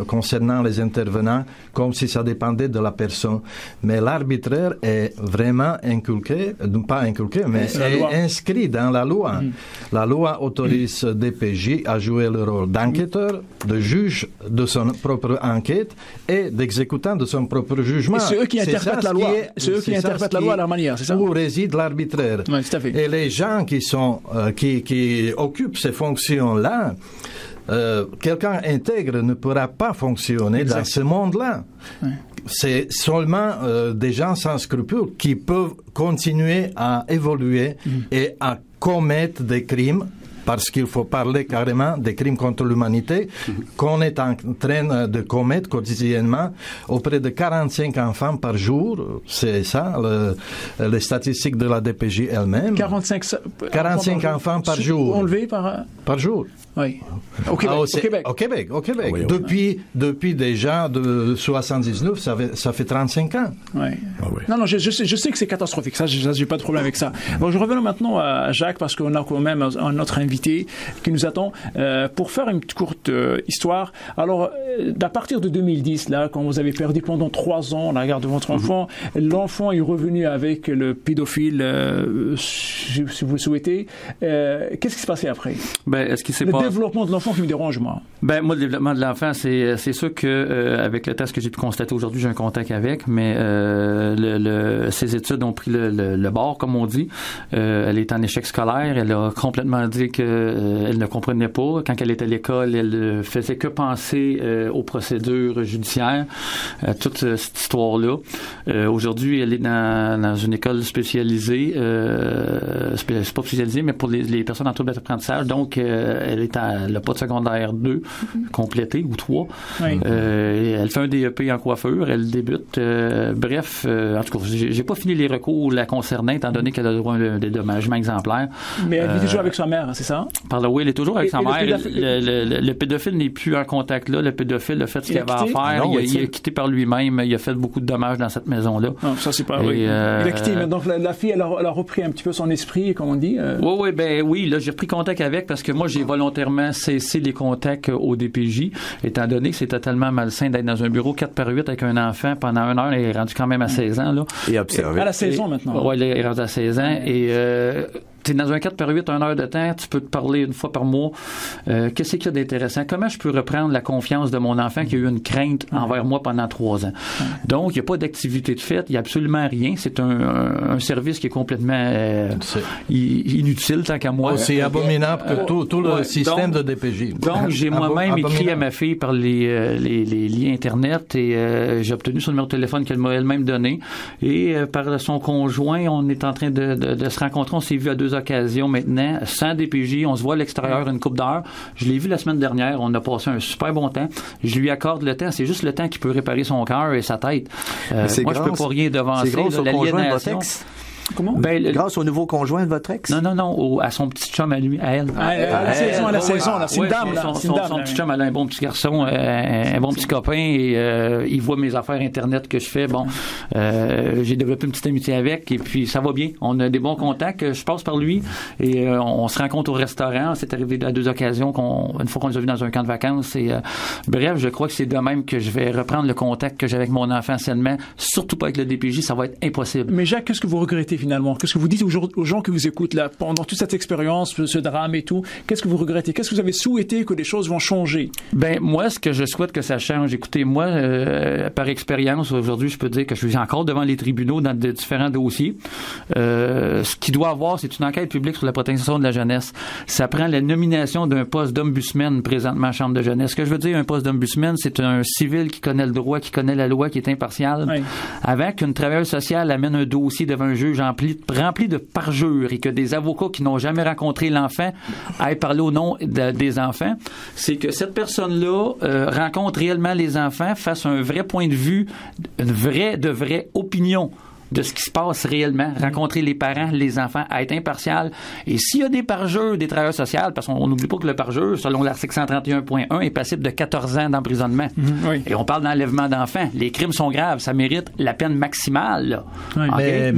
Speaker 4: concernant les intervenants, comme si ça dépendait de la personne. Mais l'arbitraire est vraiment inculqué, pas inculqué, mais est inscrit dans la loi. La loi autorise DPJ à jouer le rôle d'enquêteur, de juge de son propre enquête et d'exécutant de son propre jugement.
Speaker 1: Et c'est eux qui interprètent la loi. C'est eux qui interprètent la loi à leur manière, c'est ça?
Speaker 4: Où réside l'arbitraire.
Speaker 1: Oui, tout à fait.
Speaker 4: Et les gens qui occupent ces fonctions-là, quelqu'un intègre ne pourra pas fonctionner dans ce monde-là. Oui. C'est seulement des gens sans scrupules qui peuvent continuer à évoluer et à commettre des crimes, parce qu'il faut parler carrément des crimes contre l'humanité qu'on est en train de commettre quotidiennement auprès de 45 enfants par jour. C'est ça, les statistiques de la DPJ elle-même.
Speaker 1: 45
Speaker 4: enfants par jour.
Speaker 1: Enlevés par
Speaker 4: jour.
Speaker 1: Oui. Au Québec.
Speaker 4: Au Québec. Oui. Depuis déjà de 79, ça fait 35 ans.
Speaker 1: Oui. Non, je sais que c'est catastrophique. Ça, j'ai pas de problème avec ça. Bon, je reviens maintenant à Jacques, parce qu'on a quand même un autre invité qui nous attend pour faire une courte histoire. Alors, à partir de 2010, là, quand vous avez perdu pendant 3 ans la garde de votre enfant, l'enfant est revenu avec le pédophile, si vous le souhaitez. Qu'est-ce qui s'est passé après?
Speaker 5: Est-ce qu'il s'est
Speaker 1: le développement de l'enfant qui me dérange, moi.
Speaker 5: Moi, le développement de l'enfant, c'est sûr que avec le test que j'ai pu constater aujourd'hui, j'ai un contact avec, mais ses études ont pris le bord, comme on dit. Elle est en échec scolaire. Elle a complètement dit qu'elle ne comprenait pas. Quand elle était à l'école, elle faisait que penser aux procédures judiciaires, à toute cette histoire-là. Aujourd'hui, elle est dans une école spécialisée, c'est pas spécialisée, mais pour les personnes en trouble d'apprentissage. Donc, elle n'a pas de secondaire 2 complété ou 3. Oui. Elle fait un DEP en coiffure, elle débute. Bref, en tout cas, j'ai pas fini les recours la concernant, étant donné qu'elle a droit à un dédommagement exemplaire.
Speaker 1: Mais elle vit toujours avec sa mère, c'est ça?
Speaker 5: Oui, elle est toujours avec sa mère. Le pédophile n'est plus en contact là. Le pédophile a fait ce qu'il avait à faire. Il a quitté par lui-même. Il a fait beaucoup de dommages dans cette maison-là.
Speaker 1: Non, ça, c'est pas vrai. Il a quitté. Donc, la fille, elle a repris un petit peu son esprit, comme on dit.
Speaker 5: Oui, là, j'ai repris contact avec, parce que moi, j'ai volontairement cessé les contacts au DPJ, étant donné que c'est totalement malsain d'être dans un bureau 4/8 avec un enfant pendant 1 heure. Il est rendu quand même à 16 ans, là.
Speaker 3: Et observé.
Speaker 1: À la 16 ans, maintenant.
Speaker 5: Oui, il est rendu à 16 ans. Et t'es dans un 4x8, 1 heure de temps, tu peux te parler une fois par mois. Qu'est-ce qu'il y a d'intéressant? Comment je peux reprendre la confiance de mon enfant qui a eu une crainte envers moi pendant 3 ans? Donc, il n'y a pas d'activité de fait, il n'y a absolument rien. C'est un service qui est complètement inutile tant qu'à moi.
Speaker 4: C'est abominable que tout le système de DPJ.
Speaker 5: Donc, j'ai moi-même écrit à ma fille par les liens Internet et j'ai obtenu son numéro de téléphone qu'elle m'a elle-même donné. Et par son conjoint, on est en train de se rencontrer. On s'est vu à 2 occasions maintenant, sans DPJ. On se voit à l'extérieur une couple d'heures. Je l'ai vu la semaine dernière. On a passé un super bon temps. Je lui accorde le temps. C'est juste le temps qui peut réparer son cœur et sa tête. Moi, je peux pas rien devancer. L'aliénation.
Speaker 3: Comment? Grâce au nouveau conjoint de votre ex?
Speaker 5: Non, à son petit chum à lui, à elle.
Speaker 1: À la saison, là. C'est une dame, là.
Speaker 5: Son petit chum, elle a un bon petit garçon, un bon petit copain, et il voit mes affaires Internet que je fais. Bon, j'ai développé une petite amitié avec, et puis ça va bien. On a des bons contacts. Je passe par lui, et on se rencontre au restaurant. C'est arrivé à 2 occasions, une fois qu'on les a vus dans un camp de vacances. Et bref, je crois que c'est de même que je vais reprendre le contact que j'ai avec mon enfant sainement. Surtout pas avec le DPJ, ça va être impossible.
Speaker 1: Mais Jacques, qu'est-ce que vous regrettez finalement? Qu'est-ce que vous dites aux gens qui vous écoutent là, pendant toute cette expérience, ce drame et tout? Qu'est-ce que vous regrettez? Qu'est-ce que vous avez souhaité que les choses vont changer?
Speaker 5: Ben, moi, ce que je souhaite que ça change, écoutez, moi, par expérience, aujourd'hui, je peux dire que je suis encore devant les tribunaux dans de différents dossiers. Ce qu'il doit avoir, c'est une enquête publique sur la protection de la jeunesse. Ça prend la nomination d'un poste d'ombudsman présentement en Chambre de jeunesse. Ce que je veux dire, un poste d'ombudsman, c'est un civil qui connaît le droit, qui connaît la loi, qui est impartial. Oui. Avant qu'une travailleuse sociale amène un dossier devant un juge rempli de parjure et que des avocats qui n'ont jamais rencontré l'enfant aillent parler au nom des enfants, c'est que cette personne-là rencontre réellement les enfants, fasse un vrai point de vue, une vraie opinion de ce qui se passe réellement, rencontrer les parents, les enfants, à être impartial. Et s'il y a des parjures des travailleurs sociaux, parce qu'on n'oublie pas que le parjure, selon l'article 131.1, est passible de 14 ans d'emprisonnement. Oui. Et on parle d'enlèvement d'enfants. Les crimes sont graves, ça mérite la peine maximale. Là.
Speaker 4: Oui. Okay?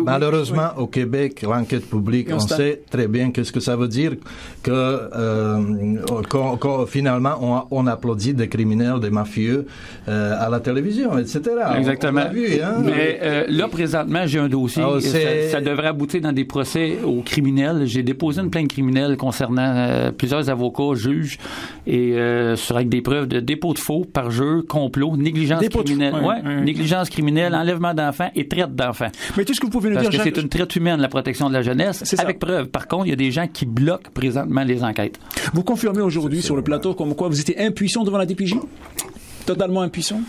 Speaker 4: Malheureusement, au Québec, l'enquête publique, on sait très bien qu'est-ce que ça veut dire que finalement, on applaudit des criminels, des mafieux à la télévision, etc.
Speaker 5: Exactement.
Speaker 4: On l'a vu, hein?
Speaker 5: Mais là, présentement, j'ai un dossier. Ça devrait aboutir dans des procès aux criminels. J'ai déposé une plainte criminelle concernant plusieurs avocats, juges, et avec des preuves de dépôt de faux, parjure, complot, négligence criminelle. Négligence criminelle, enlèvement d'enfants et traite d'enfants.
Speaker 1: Mais tout ce que vous pouvez nous dire,
Speaker 5: Jacques, c'est une traite humaine, la protection de la jeunesse, avec preuve. Par contre, il y a des gens qui bloquent présentement les enquêtes.
Speaker 1: Vous confirmez aujourd'hui sur le plateau comme quoi vous étiez impuissant devant la DPJ? Totalement impuissant?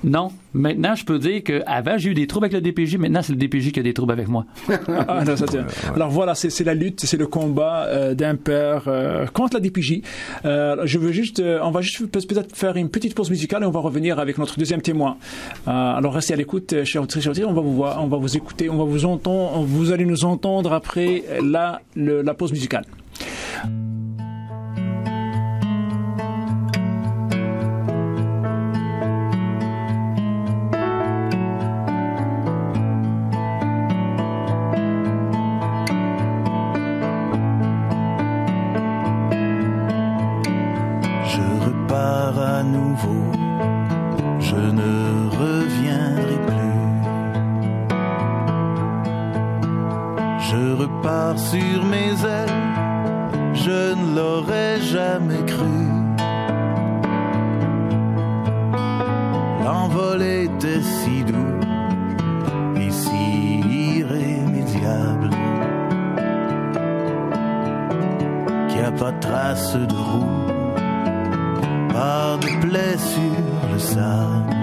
Speaker 5: Non. Maintenant, je peux dire qu'avant, j'ai eu des troubles avec le DPJ. Maintenant, c'est le DPJ qui a des troubles avec moi.
Speaker 1: Non, alors voilà, c'est la lutte, c'est le combat d'un père contre la DPJ. Je veux juste, on va juste peut-être faire une petite pause musicale et on va revenir avec notre deuxième témoin. Alors restez à l'écoute, chers auditeurs, on va vous voir, on va vous écouter, on va vous entendre, vous allez nous entendre après la pause musicale.
Speaker 7: À nouveau, je ne reviendrai plus. Je repars sur mes ailes, je ne l'aurais jamais cru. L'envol était si doux et si irrémédiable qu'il n'y a pas de trace de roue, pas de plaies sur le sable.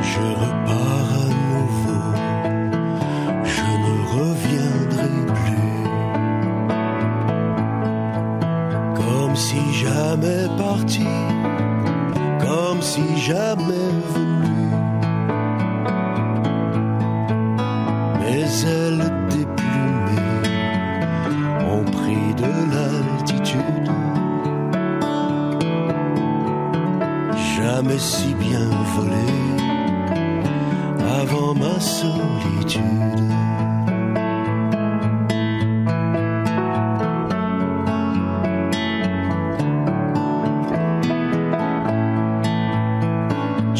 Speaker 7: Je repars à nouveau, je ne reviendrai plus. Comme si jamais parti, comme si jamais venu. Mais elle de l'altitude, jamais si bien volé avant ma solitude.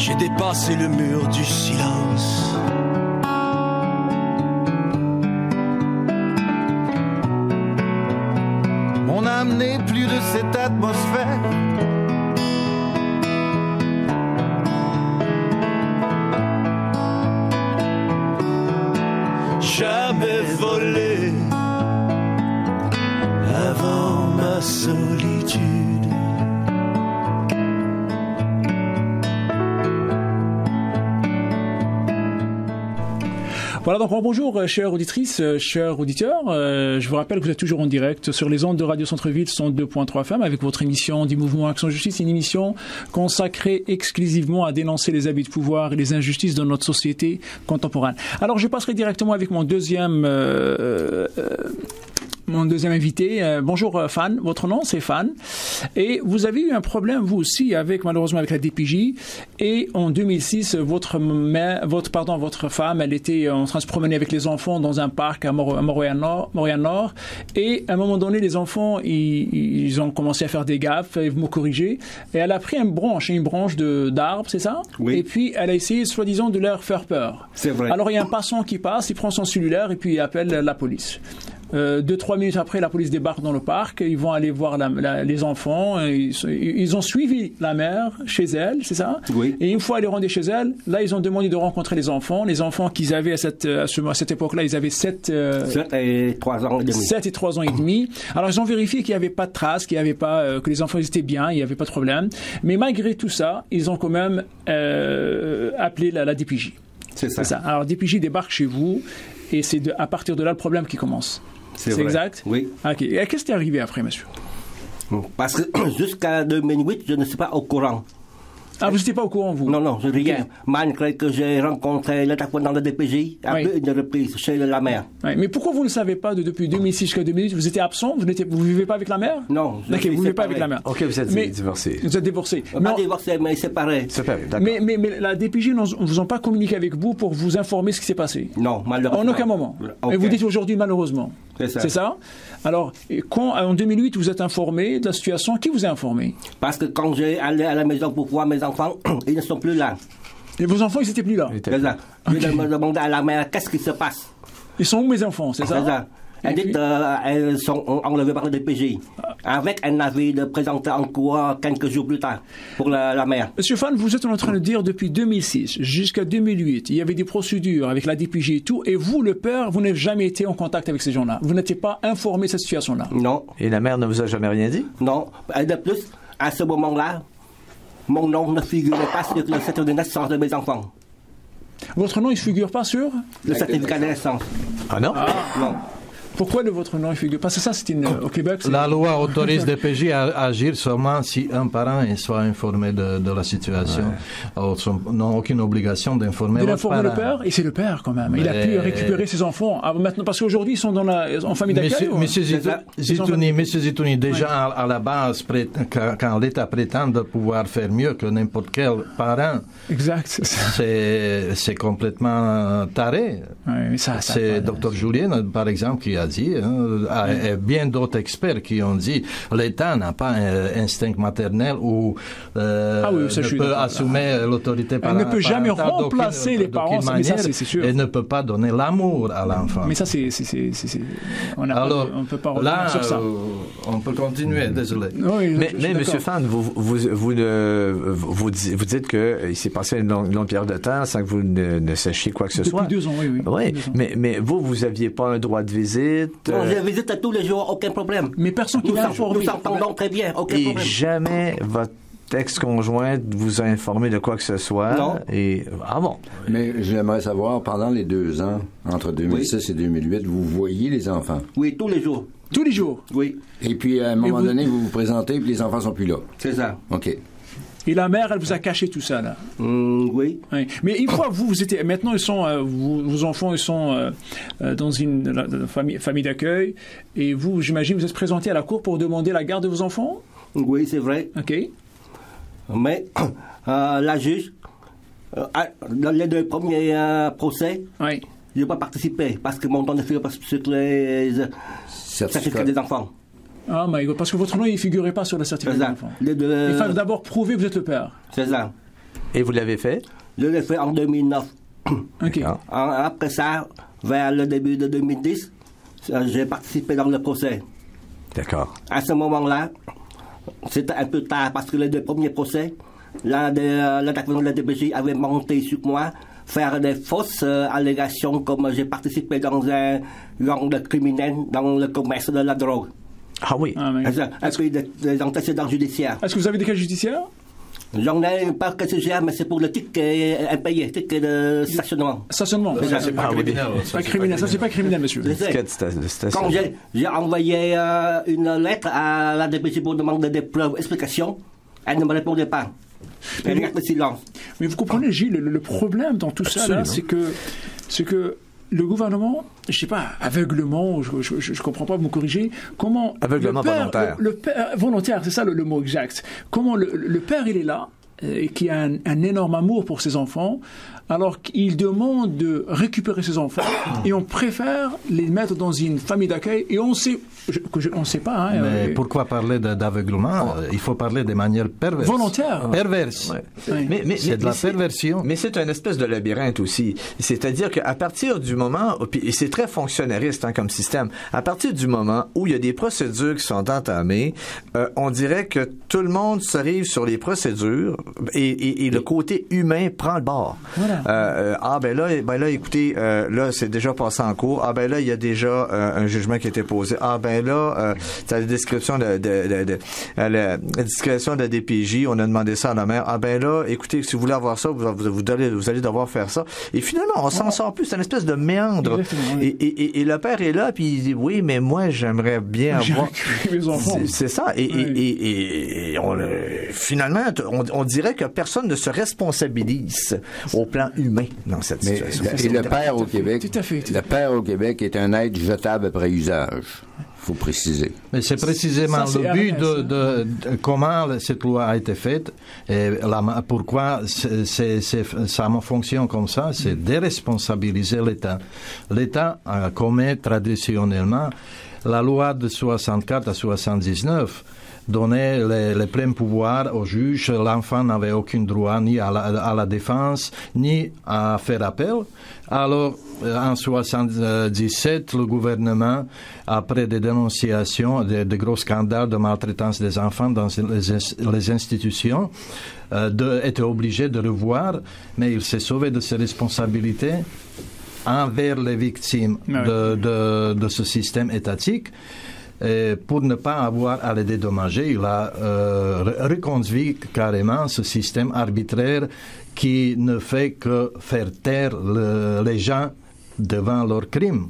Speaker 7: j'ai dépassé le mur du silence. Mon âme n'est plus de cette atmosphère. Jamais volé avant ma solitude.
Speaker 1: Voilà, donc bonjour, chères auditrices, chers auditeurs. Je vous rappelle que vous êtes toujours en direct sur les ondes de Radio Centre-Ville 102.3 FM avec votre émission du Mouvement Action Justice, une émission consacrée exclusivement à dénoncer les abus de pouvoir et les injustices dans notre société contemporaine. Alors, je passerai directement avec mon deuxième invité. Bonjour Fan, votre nom c'est Fan. Et vous avez eu un problème vous aussi malheureusement avec la DPJ. Et en 2006, votre femme, elle était en train de se promener avec les enfants dans un parc à Montréal-Nord. Et à un moment donné, les enfants, ils ont commencé à faire des gaffes, et vous me corrigez. Et elle a pris une branche d'arbre, c'est ça? Oui. Et puis elle a essayé soi-disant de leur faire peur.
Speaker 8: C'est vrai.
Speaker 1: Alors il y a un passant qui passe, il prend son cellulaire et puis il appelle la police. 2-3 minutes après, la police débarque dans le parc. Ils vont aller voir les enfants. Ils ont suivi la mère chez elle, c'est ça?
Speaker 8: Oui.
Speaker 1: Et une fois elle est rendue chez elle, là ils ont demandé de rencontrer les enfants. Les enfants qu'ils avaient à cette époque-là, ils avaient 7
Speaker 8: et 3 ans et demi.
Speaker 1: 7 et 3 ans et demi. Alors ils ont vérifié qu'il n'y avait pas de traces, qu'il n'y avait pas que les enfants étaient bien, il n'y avait pas de problème. Mais malgré tout ça, ils ont quand même appelé la DPJ.
Speaker 8: C'est ça.
Speaker 1: Alors DPJ débarque chez vous et c'est à partir de là le problème qui commence. C'est exact?
Speaker 8: Oui.
Speaker 1: OK. Et qu'est-ce qui est arrivé après, monsieur?
Speaker 8: Parce que jusqu'à 2008, je ne suis pas au courant.
Speaker 1: Ah, vous n'étiez pas au courant, vous?
Speaker 8: Non, je rien. Okay. Malgré que j'ai rencontré l'état dans le DPJ, à plus une reprise chez la mère.
Speaker 1: Oui. Mais pourquoi vous ne le savez pas depuis 2006 jusqu'à 2008? Vous étiez absent? Vous ne vivez pas avec la mère?
Speaker 8: Non.
Speaker 1: OK, vous ne vivez pas avec la mère.
Speaker 3: OK, vous êtes divorcé.
Speaker 1: Vous êtes divorcé.
Speaker 8: Pas divorcé, mais séparé.
Speaker 3: Séparé, d'accord.
Speaker 1: Mais la DPJ ne vous ont pas communiqué avec vous pour vous informer ce qui s'est passé?
Speaker 8: Non, malheureusement.
Speaker 1: En aucun moment. Okay. Et vous dites aujourd'hui malheureusement. C'est ça? Alors, en 2008, vous êtes informé de la situation. Qui vous a informé?
Speaker 8: Parce que quand j'ai allé à la maison pour voir mes enfants, ils ne sont plus là.
Speaker 1: Et vos enfants, ils n'étaient plus là?
Speaker 8: C'est ça. Okay. Je me demandais à la mère, qu'est-ce qui se passe?
Speaker 1: Ils sont où mes enfants, c'est ça?
Speaker 8: C'est ça. Elle dit qu'elles sont enlevées par le DPJ. Avec un avis de présenter en cours quelques jours plus tard pour la mère.
Speaker 1: Monsieur Fan, vous êtes en train de dire depuis 2006 jusqu'à 2008, il y avait des procédures avec la DPJ et tout, et vous, le père, vous n'avez jamais été en contact avec ces gens-là. Vous n'étiez pas informé de cette situation-là.
Speaker 8: Non.
Speaker 3: Et la mère ne vous a jamais rien dit?
Speaker 8: Non. Et de plus, à ce moment-là, mon nom ne figurait pas sur le certificat de naissance de mes enfants.
Speaker 1: Votre nom, il ne figure pas sur
Speaker 8: le certificat de naissance.
Speaker 3: Ah non?
Speaker 8: Non.
Speaker 1: Pourquoi votre nom ne figure pas? Parce que ça, c'est au Québec.
Speaker 4: La loi autorise DPJ à agir seulement si un parent soit informé de la situation. Ils n'ont aucune obligation d'informer le père.
Speaker 1: Le père, et c'est le père quand même. Il a pu récupérer ses enfants. Maintenant, parce qu'aujourd'hui, ils sont en famille d'accueil.
Speaker 4: Monsieur Zitouni, déjà à la base, quand l'État prétend de pouvoir faire mieux que n'importe quel parent,
Speaker 1: exact.
Speaker 4: C'est complètement taré.
Speaker 1: Oui,
Speaker 4: c'est Dr Julien, par exemple, qui a dit, et bien d'autres experts qui ont dit, l'État n'a pas un instinct maternel ou ne peut assumer l'autorité parentale.
Speaker 1: Elle ne peut jamais remplacer les parents, mais ça c'est sûr.
Speaker 4: Elle ne peut pas donner l'amour à l'enfant.
Speaker 1: Mais ça on peut pas revenir sur ça.
Speaker 4: On peut continuer, désolé.
Speaker 3: Oui, mais Monsieur Fan, vous dites qu'il s'est passé une longue période de temps sans que vous ne sachiez quoi que ce soit.
Speaker 1: Depuis 2 ans, oui.
Speaker 3: Mais vous n'aviez pas un droit de visite?
Speaker 8: Non, je visite tous les jours, aucun problème.
Speaker 1: Mais personne qui l'a informé.
Speaker 8: Nous s'entendons très bien, aucun problème.
Speaker 3: Et jamais votre ex-conjointe vous a informé de quoi que ce soit?
Speaker 8: Non.
Speaker 3: Ah bon?
Speaker 6: Mais j'aimerais savoir, pendant les 2 ans, entre 2006 et 2008, vous voyez les enfants?
Speaker 8: Oui, tous les jours.
Speaker 1: Tous les jours?
Speaker 8: Oui.
Speaker 6: Et puis, à un moment donné, vous vous présentez et les enfants sont plus là?
Speaker 8: C'est ça.
Speaker 6: OK.
Speaker 1: Et la mère, elle vous a caché tout ça, là?
Speaker 8: Oui.
Speaker 1: Mais une fois, vous étiez... Maintenant, vos enfants, ils sont dans une famille d'accueil. Et vous, j'imagine, vous êtes présenté à la cour pour demander la garde de vos enfants?
Speaker 8: Oui, c'est vrai.
Speaker 1: OK.
Speaker 8: Mais la juge, dans les 2 premiers procès, je n'ai pas participé parce que mon nom ne figure pas sur les certificats des enfants.
Speaker 1: Ah, parce que votre nom, il ne figurait pas sur le certificat des enfants. Il fallait d'abord prouver que vous êtes le père.
Speaker 8: C'est ça.
Speaker 3: Et vous l'avez fait?
Speaker 8: Je l'ai fait en 2009.
Speaker 1: OK.
Speaker 8: Après ça, vers le début de 2010, j'ai participé dans le procès.
Speaker 3: D'accord.
Speaker 8: À ce moment-là, c'était un peu tard parce que les 2 premiers procès, l'attaquant de la DPJ avait monté sur moi, faire des fausses allégations comme j'ai participé dans un gang de criminels dans le commerce de la drogue.
Speaker 3: Ah oui.
Speaker 8: Est-ce qu'il y a des antécédents judiciaires?
Speaker 1: Est-ce que vous avez des cas judiciaires?
Speaker 8: J'en ai pas que judiciaire, mais c'est pour le ticket impayé, ticket de stationnement.
Speaker 1: Stationnement.
Speaker 4: Ça, c'est pas criminel.
Speaker 1: Pas criminel. Ça, c'est pas criminel, monsieur.
Speaker 8: Quand j'ai envoyé une lettre à la DPJ pour demander des preuves, explications, elle ne me répondait pas. Elle garde le silence.
Speaker 1: Mais vous comprenez, Gilles, le problème dans tout ça, là, c'est que le gouvernement, je sais pas, aveuglement, je comprends pas, vous me corrigez, comment...
Speaker 3: Aveuglement volontaire.
Speaker 1: Le père, volontaire, c'est ça le mot exact. Comment le père, il est là, et qui a un énorme amour pour ses enfants, alors qu'il demande de récupérer ses enfants, et on préfère les mettre dans une famille d'accueil, et on sait, on sait pas... Hein,
Speaker 4: mais pourquoi parler d'aveuglement? Il faut parler de manière perverse.
Speaker 1: Volontaire.
Speaker 4: Perverse.
Speaker 3: Ouais. Mais c'est de la perversion. Mais c'est une espèce de labyrinthe aussi. C'est-à-dire qu'à partir du moment, et c'est très fonctionnariste comme système, à partir du moment où il y a des procédures qui sont entamées, on dirait que tout le monde s'arrive sur les procédures et le côté humain prend le bord. Voilà. Écoutez, là, c'est déjà passé en cours. Ah, ben là, il y a déjà un jugement qui a été posé. Ah, ben là, c'est la description la discrétion de la DPJ. On a demandé ça à la maire. Ah, ben là, écoutez, si vous voulez avoir ça, vous allez devoir faire ça. Et finalement, on s'en sort plus. C'est une espèce de méandre. Et le père est là, puis il dit, oui, mais moi, j'aimerais bien avoir...
Speaker 1: mes enfants.
Speaker 3: C'est ça. Et finalement, on dirait que personne ne se responsabilise au plan humain dans cette situation.
Speaker 6: Et le père au Québec,
Speaker 1: tout à fait.
Speaker 6: Le père au Québec est un être jetable après usage. Faut préciser.
Speaker 4: Mais c'est précisément le but de comment cette loi a été faite et pourquoi ça fonctionne comme ça, c'est déresponsabiliser l'État. L'État commet traditionnellement la loi de 64 à 79 donnait les pleins pouvoirs au juge. L'enfant n'avait aucun droit ni à la défense, ni à faire appel. Alors, en 77, le gouvernement, après des dénonciations, de gros scandales de maltraitance des enfants dans les institutions, était obligé de revoir, mais il s'est sauvé de ses responsabilités envers les victimes de ce système étatique. Et pour ne pas avoir à les dédommager, il a reconduit carrément ce système arbitraire qui ne fait que faire taire les gens devant leurs crimes.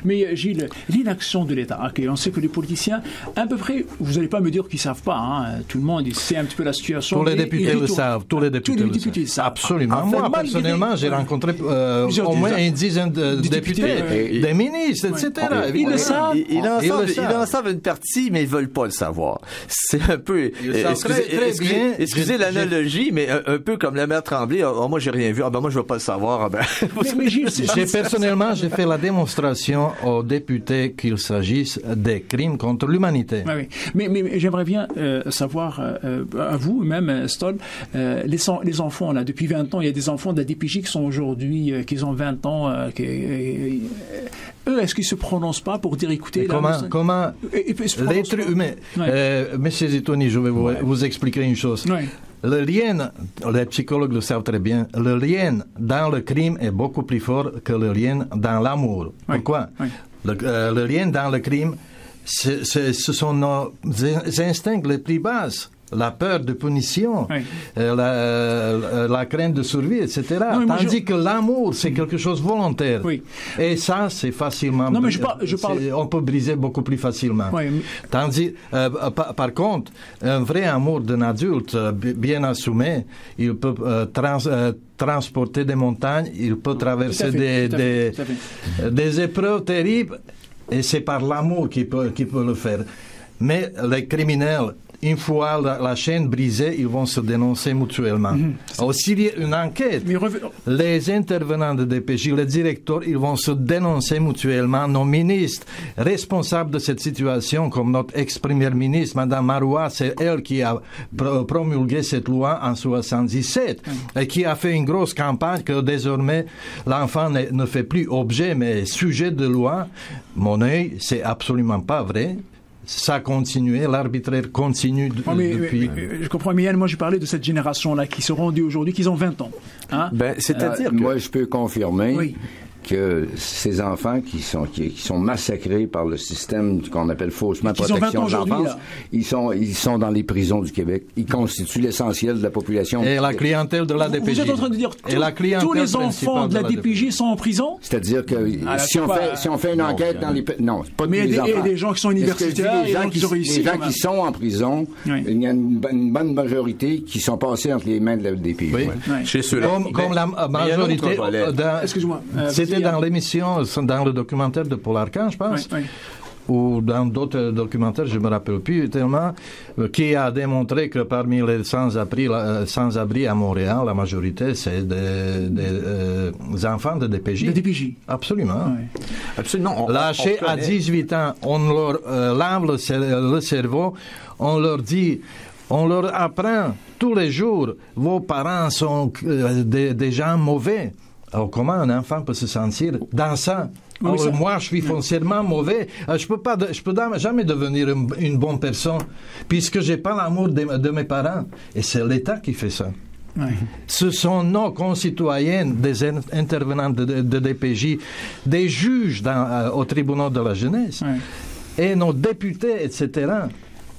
Speaker 1: Mais Gilles, l'inaction de l'État, okay, on sait que les politiciens, à peu près, vous n'allez pas me dire qu'ils ne savent pas, hein, tout le monde sait un petit peu la situation.
Speaker 4: Tous les députés le savent, tous les députés le savent. Absolument. Moi, personnellement, j'ai rencontré au moins une dizaine de députés, des ministres, etc.
Speaker 1: Ils le savent.
Speaker 3: Ils en savent une partie, mais ils ne veulent pas le savoir. C'est un peu... Excusez l'analogie, mais un peu comme la maire Tremblay. Oh, moi, j'ai rien vu. Ah ben moi, je ne veux pas le savoir.
Speaker 1: Mais Gilles,
Speaker 4: personnellement, j'ai fait la démonstration aux députés qu'il s'agisse des crimes contre l'humanité.
Speaker 1: Oui. Mais j'aimerais bien savoir, à vous, même, Stoll, les enfants, là, depuis 20 ans, il y a des enfants de la DPJ qui sont aujourd'hui, qui ont 20 ans, eux, est-ce qu'ils ne se prononcent pas pour dire, écoutez...
Speaker 4: Comment l'être humain... Monsieur Zitoni, je vais vous expliquer une chose. Oui. Le lien, les psychologues le savent très bien, le lien dans le crime est beaucoup plus fort que le lien dans l'amour. Oui. Pourquoi? Oui. Le lien dans le crime, ce sont nos instincts les plus bas. La peur de punition, la crainte de survie, etc. Tandis que l'amour, c'est quelque chose de volontaire. Oui. Et ça, c'est facilement...
Speaker 1: Non, mais je parle...
Speaker 4: On peut briser beaucoup plus facilement. Oui, mais... Tandis, par contre, un vrai amour d'un adulte bien assumé, il peut transporter des montagnes, il peut traverser des épreuves terribles, et c'est par l'amour qu'il peut le faire. Mais les criminels, une fois la chaîne brisée, ils vont se dénoncer mutuellement. S'il y a une enquête, les intervenants de DPJ, les directeurs, ils vont se dénoncer mutuellement. Nos ministres responsables de cette situation, comme notre ex-première ministre, Mme Marois, c'est elle qui a promulgué cette loi en 1977 et qui a fait une grosse campagne que désormais l'enfant ne fait plus objet mais sujet de loi. Mon œil, c'est absolument pas vrai. Ça a continué, l'arbitraire continue depuis...
Speaker 1: je comprends, mais Yann, moi je parlais de cette génération-là qui se rendue aujourd'hui, qui ont 20 ans. Hein?
Speaker 6: C'est-à-dire que... Moi, je peux confirmer que ces enfants qui sont massacrés par le système qu'on appelle faussement protection de l'enfance, ils sont dans les prisons du Québec. Ils constituent l'essentiel de la population.
Speaker 4: Et la clientèle de la DPJ.
Speaker 1: Vous êtes en train de dire que tous les enfants de la DPJ sont en prison?
Speaker 6: C'est-à-dire que si on fait une enquête dans les... Non, pas tous les enfants. Mais il y a des
Speaker 1: gens qui sont universitaires,
Speaker 6: les gens qui sont en prison, il y a une bonne majorité qui sont passés entre les mains de la DPJ.
Speaker 3: Oui. Chez ceux-là.
Speaker 4: Comme la majorité...
Speaker 1: Excuse-moi.
Speaker 4: C'était dans l'émission, dans le documentaire de Paul Arcand, je pense, ou dans d'autres documentaires, je ne me rappelle plus tellement, qui a démontré que parmi les sans-abri à Montréal, la majorité, c'est des enfants de DPJ.
Speaker 1: De DPJ.
Speaker 4: Absolument.
Speaker 3: Absolument.
Speaker 4: Lâchés à 18 ans, on leur lave le cerveau, on leur apprend tous les jours, vos parents sont des gens mauvais. Alors, comment un enfant peut se sentir dans ça? Alors, moi, je suis foncièrement mauvais. Je peux jamais devenir une bonne personne puisque j'ai pas l'amour de mes parents. Et c'est l'État qui fait ça. Ce sont nos concitoyens, des intervenants de DPJ, des juges au tribunal de la jeunesse, et nos députés, etc.,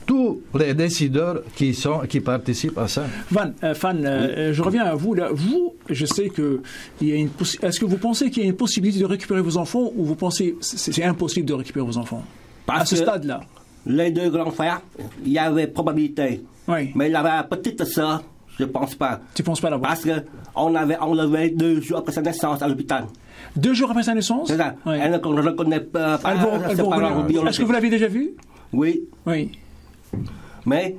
Speaker 4: tous les décideurs qui participent à ça.
Speaker 1: Je reviens à vous. Là. Vous, je sais que est-ce que vous pensez qu'il y a une possibilité de récupérer vos enfants ou vous pensez que c'est impossible de récupérer vos enfants à ce stade-là?
Speaker 8: Les deux grands frères, il y avait probabilité. Mais la petite sœur, je ne pense pas.
Speaker 1: Tu ne penses pas là-bas?
Speaker 8: Parce qu'on avait enlevé 2 jours après sa naissance à l'hôpital.
Speaker 1: 2 jours après sa naissance?
Speaker 8: C'est ça. Elle ne reconnaît pas ses parents biologiques.
Speaker 1: Est-ce que vous l'avez déjà vu?
Speaker 8: Oui. Mais,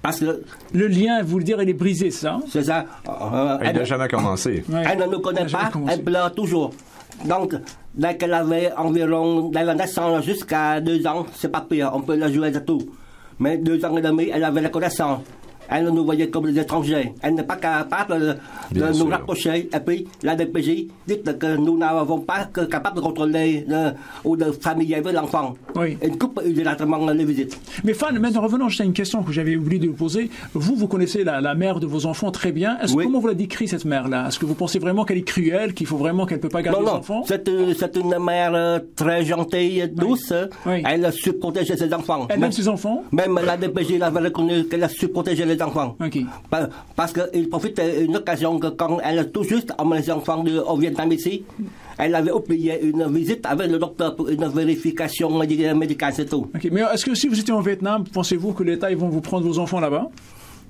Speaker 8: parce que...
Speaker 1: Le lien, vous le dire, il est brisé, ça?
Speaker 8: C'est ça.
Speaker 3: Elle n'a jamais commencé.
Speaker 8: Elle ne nous connaît pas, elle pleure toujours. Donc, dès qu'elle avait environ, dès la naissance jusqu'à 2 ans, c'est pas pire, on peut la jouer à tout. Mais 2 ans et demi, elle avait la connaissance. Elle nous voyait comme des étrangers. Elle n'est pas capable de nous rapprocher. Et puis, la DPJ dit que nous n'avons pas capable de contrôler ou de familiariser l'enfant. Elle coupe unilatéralement les visites.
Speaker 1: Mais maintenant, revenons juste à une question que j'avais oublié de vous poser. Vous connaissez la mère de vos enfants très bien. Comment vous la décrit, cette mère-là? Est-ce que vous pensez vraiment qu'elle est cruelle, qu'il faut vraiment qu'elle ne peut pas garder les enfants?
Speaker 8: C'est une mère très gentille, douce. Elle a su protéger ses enfants.
Speaker 1: Elle aime ses enfants?
Speaker 8: Même la DPJ avait reconnu qu'elle a su protéger les enfants. Parce qu'il profite d'une occasion que quand elle a tout juste emmené les enfants au Vietnam ici, elle avait oublié une visite avec le docteur pour une vérification médicale, c'est tout.
Speaker 1: Mais est-ce que si vous étiez au Vietnam, pensez-vous que l'État ils vont vous prendre vos enfants là-bas?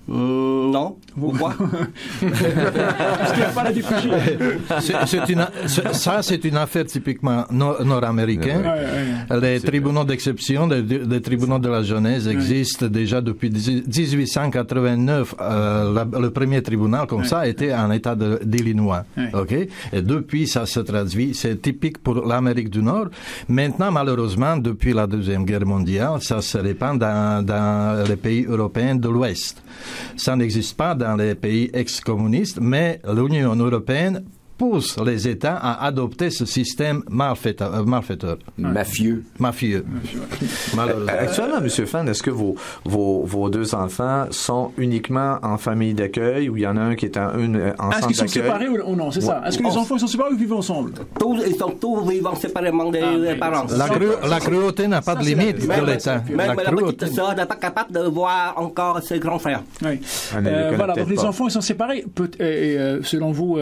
Speaker 8: Non. Pourquoi?
Speaker 1: Parce qu'il n'y a pas la DPJ.
Speaker 4: C'est une affaire typiquement nord-américaine. Les tribunaux d'exception, les tribunaux de la jeunesse existent déjà depuis 1889. Le premier tribunal comme ça était en État d'Illinois. Et depuis, ça se traduit. C'est typique pour l'Amérique du Nord. Maintenant, malheureusement, depuis la Deuxième Guerre mondiale, ça se répand dans les pays européens de l'Ouest. Ça n'existe pas dans les pays ex-communistes, mais l'Union européenne pousse les États à adopter ce système malfaiteur.
Speaker 6: Mafieux.
Speaker 3: Actuellement, M. Fan, est-ce que vos 2 enfants sont uniquement en famille d'accueil ou il y en a un qui est en centre d'accueil?
Speaker 1: Est-ce qu'ils sont séparés ou non? C'est ça. Est-ce que les enfants sont séparés ou vivent ensemble?
Speaker 8: Ils sont tous vivants séparément des parents.
Speaker 4: La cruauté n'a pas de limite de l'État.
Speaker 8: Même la petite sœur n'est pas capable de voir encore ses grands frères.
Speaker 1: Voilà, donc les enfants ils sont séparés. Selon vous,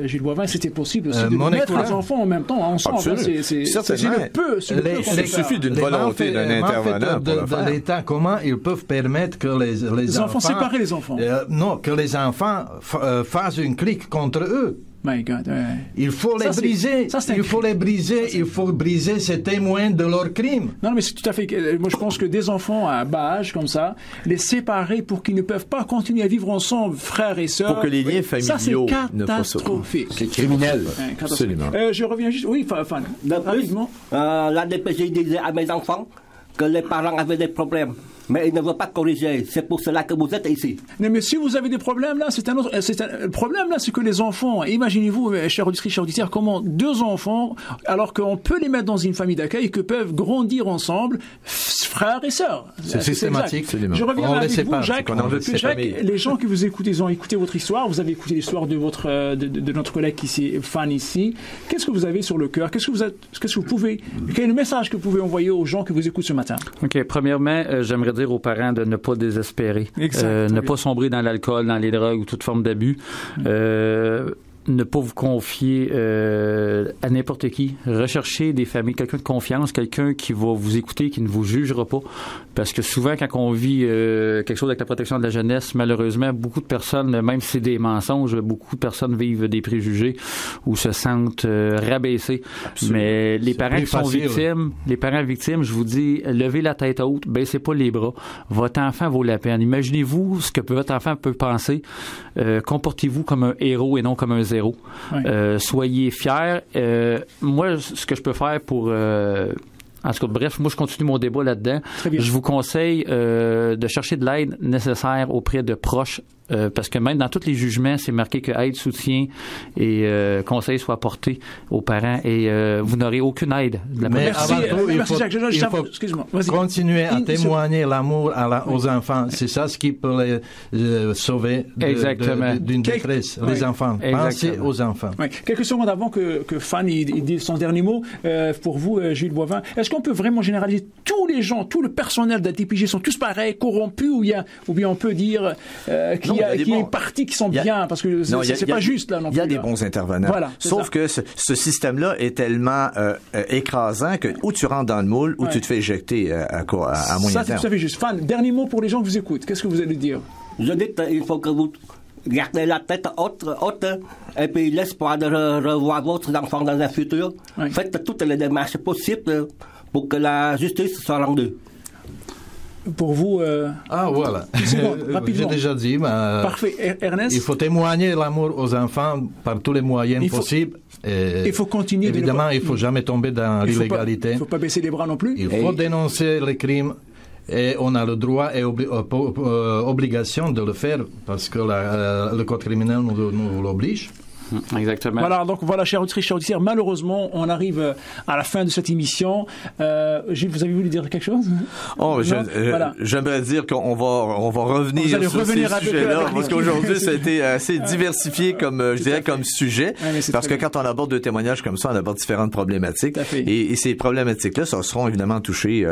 Speaker 1: Gilles Boivin, c'était possible aussi de mettre les enfants en même temps ensemble.
Speaker 3: Absolument. Il suffit d'une volonté d'un intervenant pour le faire.
Speaker 4: De l'État, comment ils peuvent permettre que les
Speaker 1: enfants séparer les enfants?
Speaker 4: Non, que les enfants fassent une clique contre eux.
Speaker 1: My God.
Speaker 4: Il faut les briser. Il faut briser ces témoins de leurs crimes.
Speaker 1: Non, mais c'est tout à fait. Moi, je pense que des enfants à bas âge comme ça, les séparer pour qu'ils ne peuvent pas continuer à vivre ensemble, frères et sœurs.
Speaker 3: Pour que les liens familiaux
Speaker 1: ne pas se catastrophique.
Speaker 6: C'est criminel.
Speaker 3: Absolument.
Speaker 1: Je reviens juste. Oui, rapidement.
Speaker 8: La DPJ disait à mes enfants que les parents avaient des problèmes. Mais il ne veut pas corriger. C'est pour cela que vous êtes ici.
Speaker 1: Non, mais si vous avez des problèmes là, le problème là, c'est que les enfants, imaginez-vous, chers auditrices, chers auditeurs, comment 2 enfants, alors qu'on peut les mettre dans une famille d'accueil, que peuvent grandir ensemble, frères et sœurs.
Speaker 4: C'est systématique.
Speaker 1: Je reviens avec vous, Jacques. Les gens qui vous écoutent, ils ont écouté votre histoire. Vous avez écouté l'histoire de notre collègue qui Fan ici. Qu'est-ce que vous avez sur le cœur? Quel est le message que vous pouvez envoyer aux gens qui vous écoutent ce matin?
Speaker 5: OK. Premièrement, j'aimerais dire aux parents de ne pas désespérer, ne pas sombrer dans l'alcool, dans les drogues ou toute forme d'abus. Ne pas vous confier à n'importe qui. Recherchez des familles, quelqu'un de confiance, quelqu'un qui va vous écouter, qui ne vous jugera pas. Parce que souvent, quand on vit quelque chose avec la protection de la jeunesse, malheureusement, beaucoup de personnes, même si c'est des mensonges, beaucoup de personnes vivent des préjugés ou se sentent rabaissés. Absolument. Mais les parents qui sont victimes, je vous dis, levez la tête haute, baissez pas les bras. Votre enfant vaut la peine. Imaginez-vous ce que votre enfant peut penser. Comportez-vous comme un héros et non comme un zéro. Ouais. Soyez fiers. Moi, ce que je peux faire pour... En tout cas, bref, moi, je continue mon débat là-dedans. Je vous conseille de chercher de l'aide nécessaire auprès de proches. Parce que même dans tous les jugements, c'est marqué que aide, soutien et conseil soient apportés aux parents et vous n'aurez aucune aide.
Speaker 4: Mais avant tout, il faut continuer à témoigner l'amour aux enfants. C'est ça ce qui peut les sauver d'une détresse. Les enfants. Pensez aux enfants.
Speaker 1: Oui. Quelques secondes avant que Fan dise son dernier mot, pour vous, Gilles Boivin, est-ce qu'on peut vraiment généraliser tous les gens, tout le personnel de la DPJ sont tous pareils, corrompus, ou bien on peut dire qu'il y a une partie qui sont bien, parce que c'est pas juste là non plus.
Speaker 3: Il y a des bons intervenants. Voilà, sauf que ce système-là est tellement écrasant que ou tu rentres dans le moule ou tu te fais éjecter à moyen terme.
Speaker 1: Ça, c'est tout à fait juste. Fan, dernier mot pour les gens qui vous écoutent. Qu'est-ce que vous allez dire?
Speaker 8: Je dis qu'il faut que vous gardez la tête haute et puis l'espoir de revoir votre enfant dans un futur. Oui. Faites toutes les démarches possibles pour que la justice soit rendue.
Speaker 1: Pour vous...
Speaker 4: voilà. J'ai déjà dit.
Speaker 1: Parfait. Ernest?
Speaker 4: Il faut témoigner l'amour aux enfants par tous les moyens possibles.
Speaker 1: Il faut continuer.
Speaker 4: Évidemment, il ne faut jamais tomber dans l'illégalité.
Speaker 1: Il ne faut pas baisser les bras non plus.
Speaker 4: Il faut dénoncer les crimes. Et on a le droit et obligation de le faire parce que le code criminel nous l'oblige.
Speaker 5: Exactement.
Speaker 1: Voilà, chers auditrices, chers auditeurs, malheureusement, on arrive à la fin de cette émission. Gilles, vous avez voulu dire quelque chose?
Speaker 3: J'aimerais dire qu'on va revenir sur ces sujets-là, parce qu'aujourd'hui, ça a été assez diversifié comme sujet, parce que quand on aborde deux témoignages comme ça, on aborde différentes problématiques, et ces problématiques-là, ça seront évidemment touchées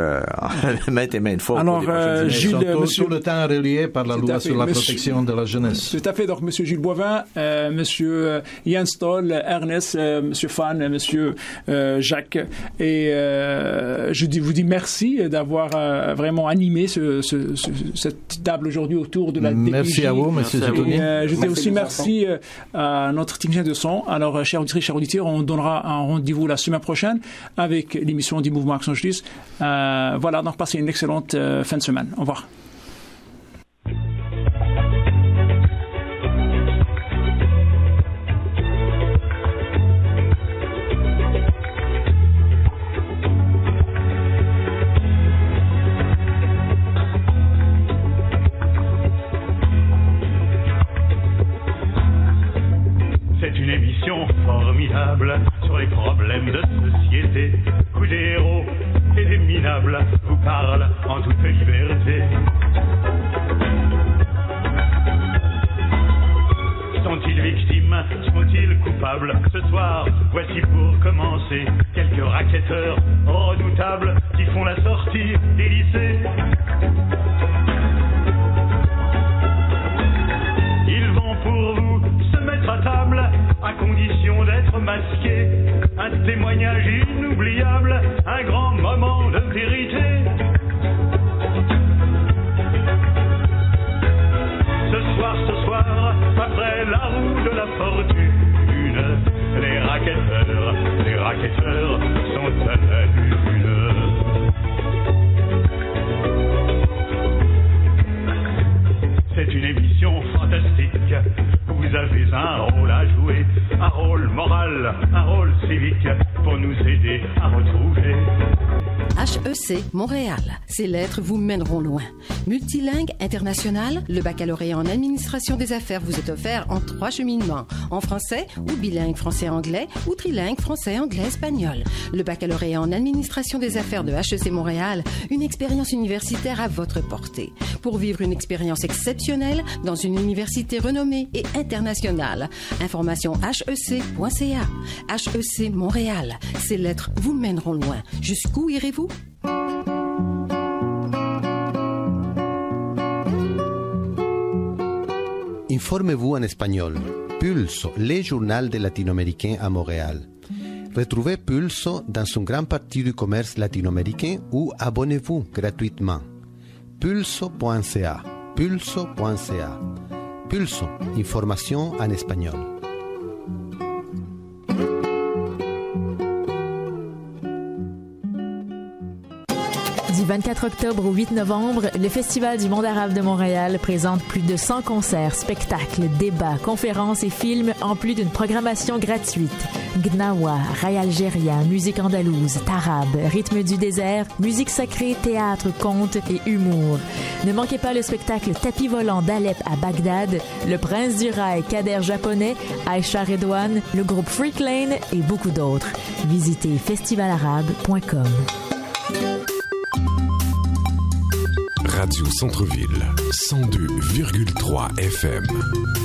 Speaker 3: maintes et maintes fois.
Speaker 1: Alors, Gilles,
Speaker 4: tout le temps relié par la loi sur la protection de la jeunesse.
Speaker 1: Tout à fait. Donc, Monsieur Gilles Boivin, Monsieur Yann Stoll, Ernest, Monsieur Fan, Monsieur Jacques, et je vous dis merci d'avoir vraiment animé cette table aujourd'hui autour de la DPJ.
Speaker 4: Merci à vous, Monsieur Zetouni.
Speaker 1: Je dis aussi merci à notre technicien de son. Alors, chers auditrices, chers auditeurs, on donnera un rendez-vous la semaine prochaine avec l'émission du Mouvement Action Justice. Voilà, donc passez une excellente fin de semaine. Au revoir.
Speaker 2: C'est une émission formidable sur les problèmes de société où des héros et des minables vous parlent en toute liberté. Sont-ils victimes? Sont-ils coupables? Ce soir, voici pour commencer quelques racketteurs redoutables qui font la sortie des lycées. Ils vont pour vous se mettre à table à condition d'être masqués. Un témoignage inoubliable, un grand moment de vérité. Ce soir, après la roue de la fortune, raquetteurs sont à la lune. C'est une émission fantastique. Vous avez un rôle à jouer, un rôle moral, un rôle civique, pour nous aider à retrouver
Speaker 9: HEC Montréal. Ces lettres vous mèneront loin. Multilingue international, le baccalauréat en administration des affaires vous est offert en 3 cheminements. En français ou bilingue français-anglais ou trilingue français-anglais-espagnol. Le baccalauréat en administration des affaires de HEC Montréal, une expérience universitaire à votre portée. Pour vivre une expérience exceptionnelle dans une université renommée et internationale. Information hec.ca. HEC Montréal. Ces lettres vous mèneront loin. Jusqu'où irez-vous?
Speaker 10: Informez-vous en espagnol. Pulso, le journal des latino-américains à Montréal. Retrouvez Pulso dans une grande partie du commerce latino-américain ou abonnez-vous gratuitement. Pulso.ca. Pulso.ca. Pulso, information en espagnol.
Speaker 11: Du 24 octobre au 8 novembre, le Festival du monde arabe de Montréal présente plus de 100 concerts, spectacles, débats, conférences et films en plus d'une programmation gratuite. Gnawa, raï algérien, musique andalouse, tarab, rythme du désert, musique sacrée, théâtre, contes et humour. Ne manquez pas le spectacle Tapis volant d'Alep à Bagdad, le Prince du Rail, Kader japonais, Aïcha Redouane, le groupe Freak Lane et beaucoup d'autres. Visitez festivalarabe.com.
Speaker 12: Radio Centre-Ville, 102,3 FM.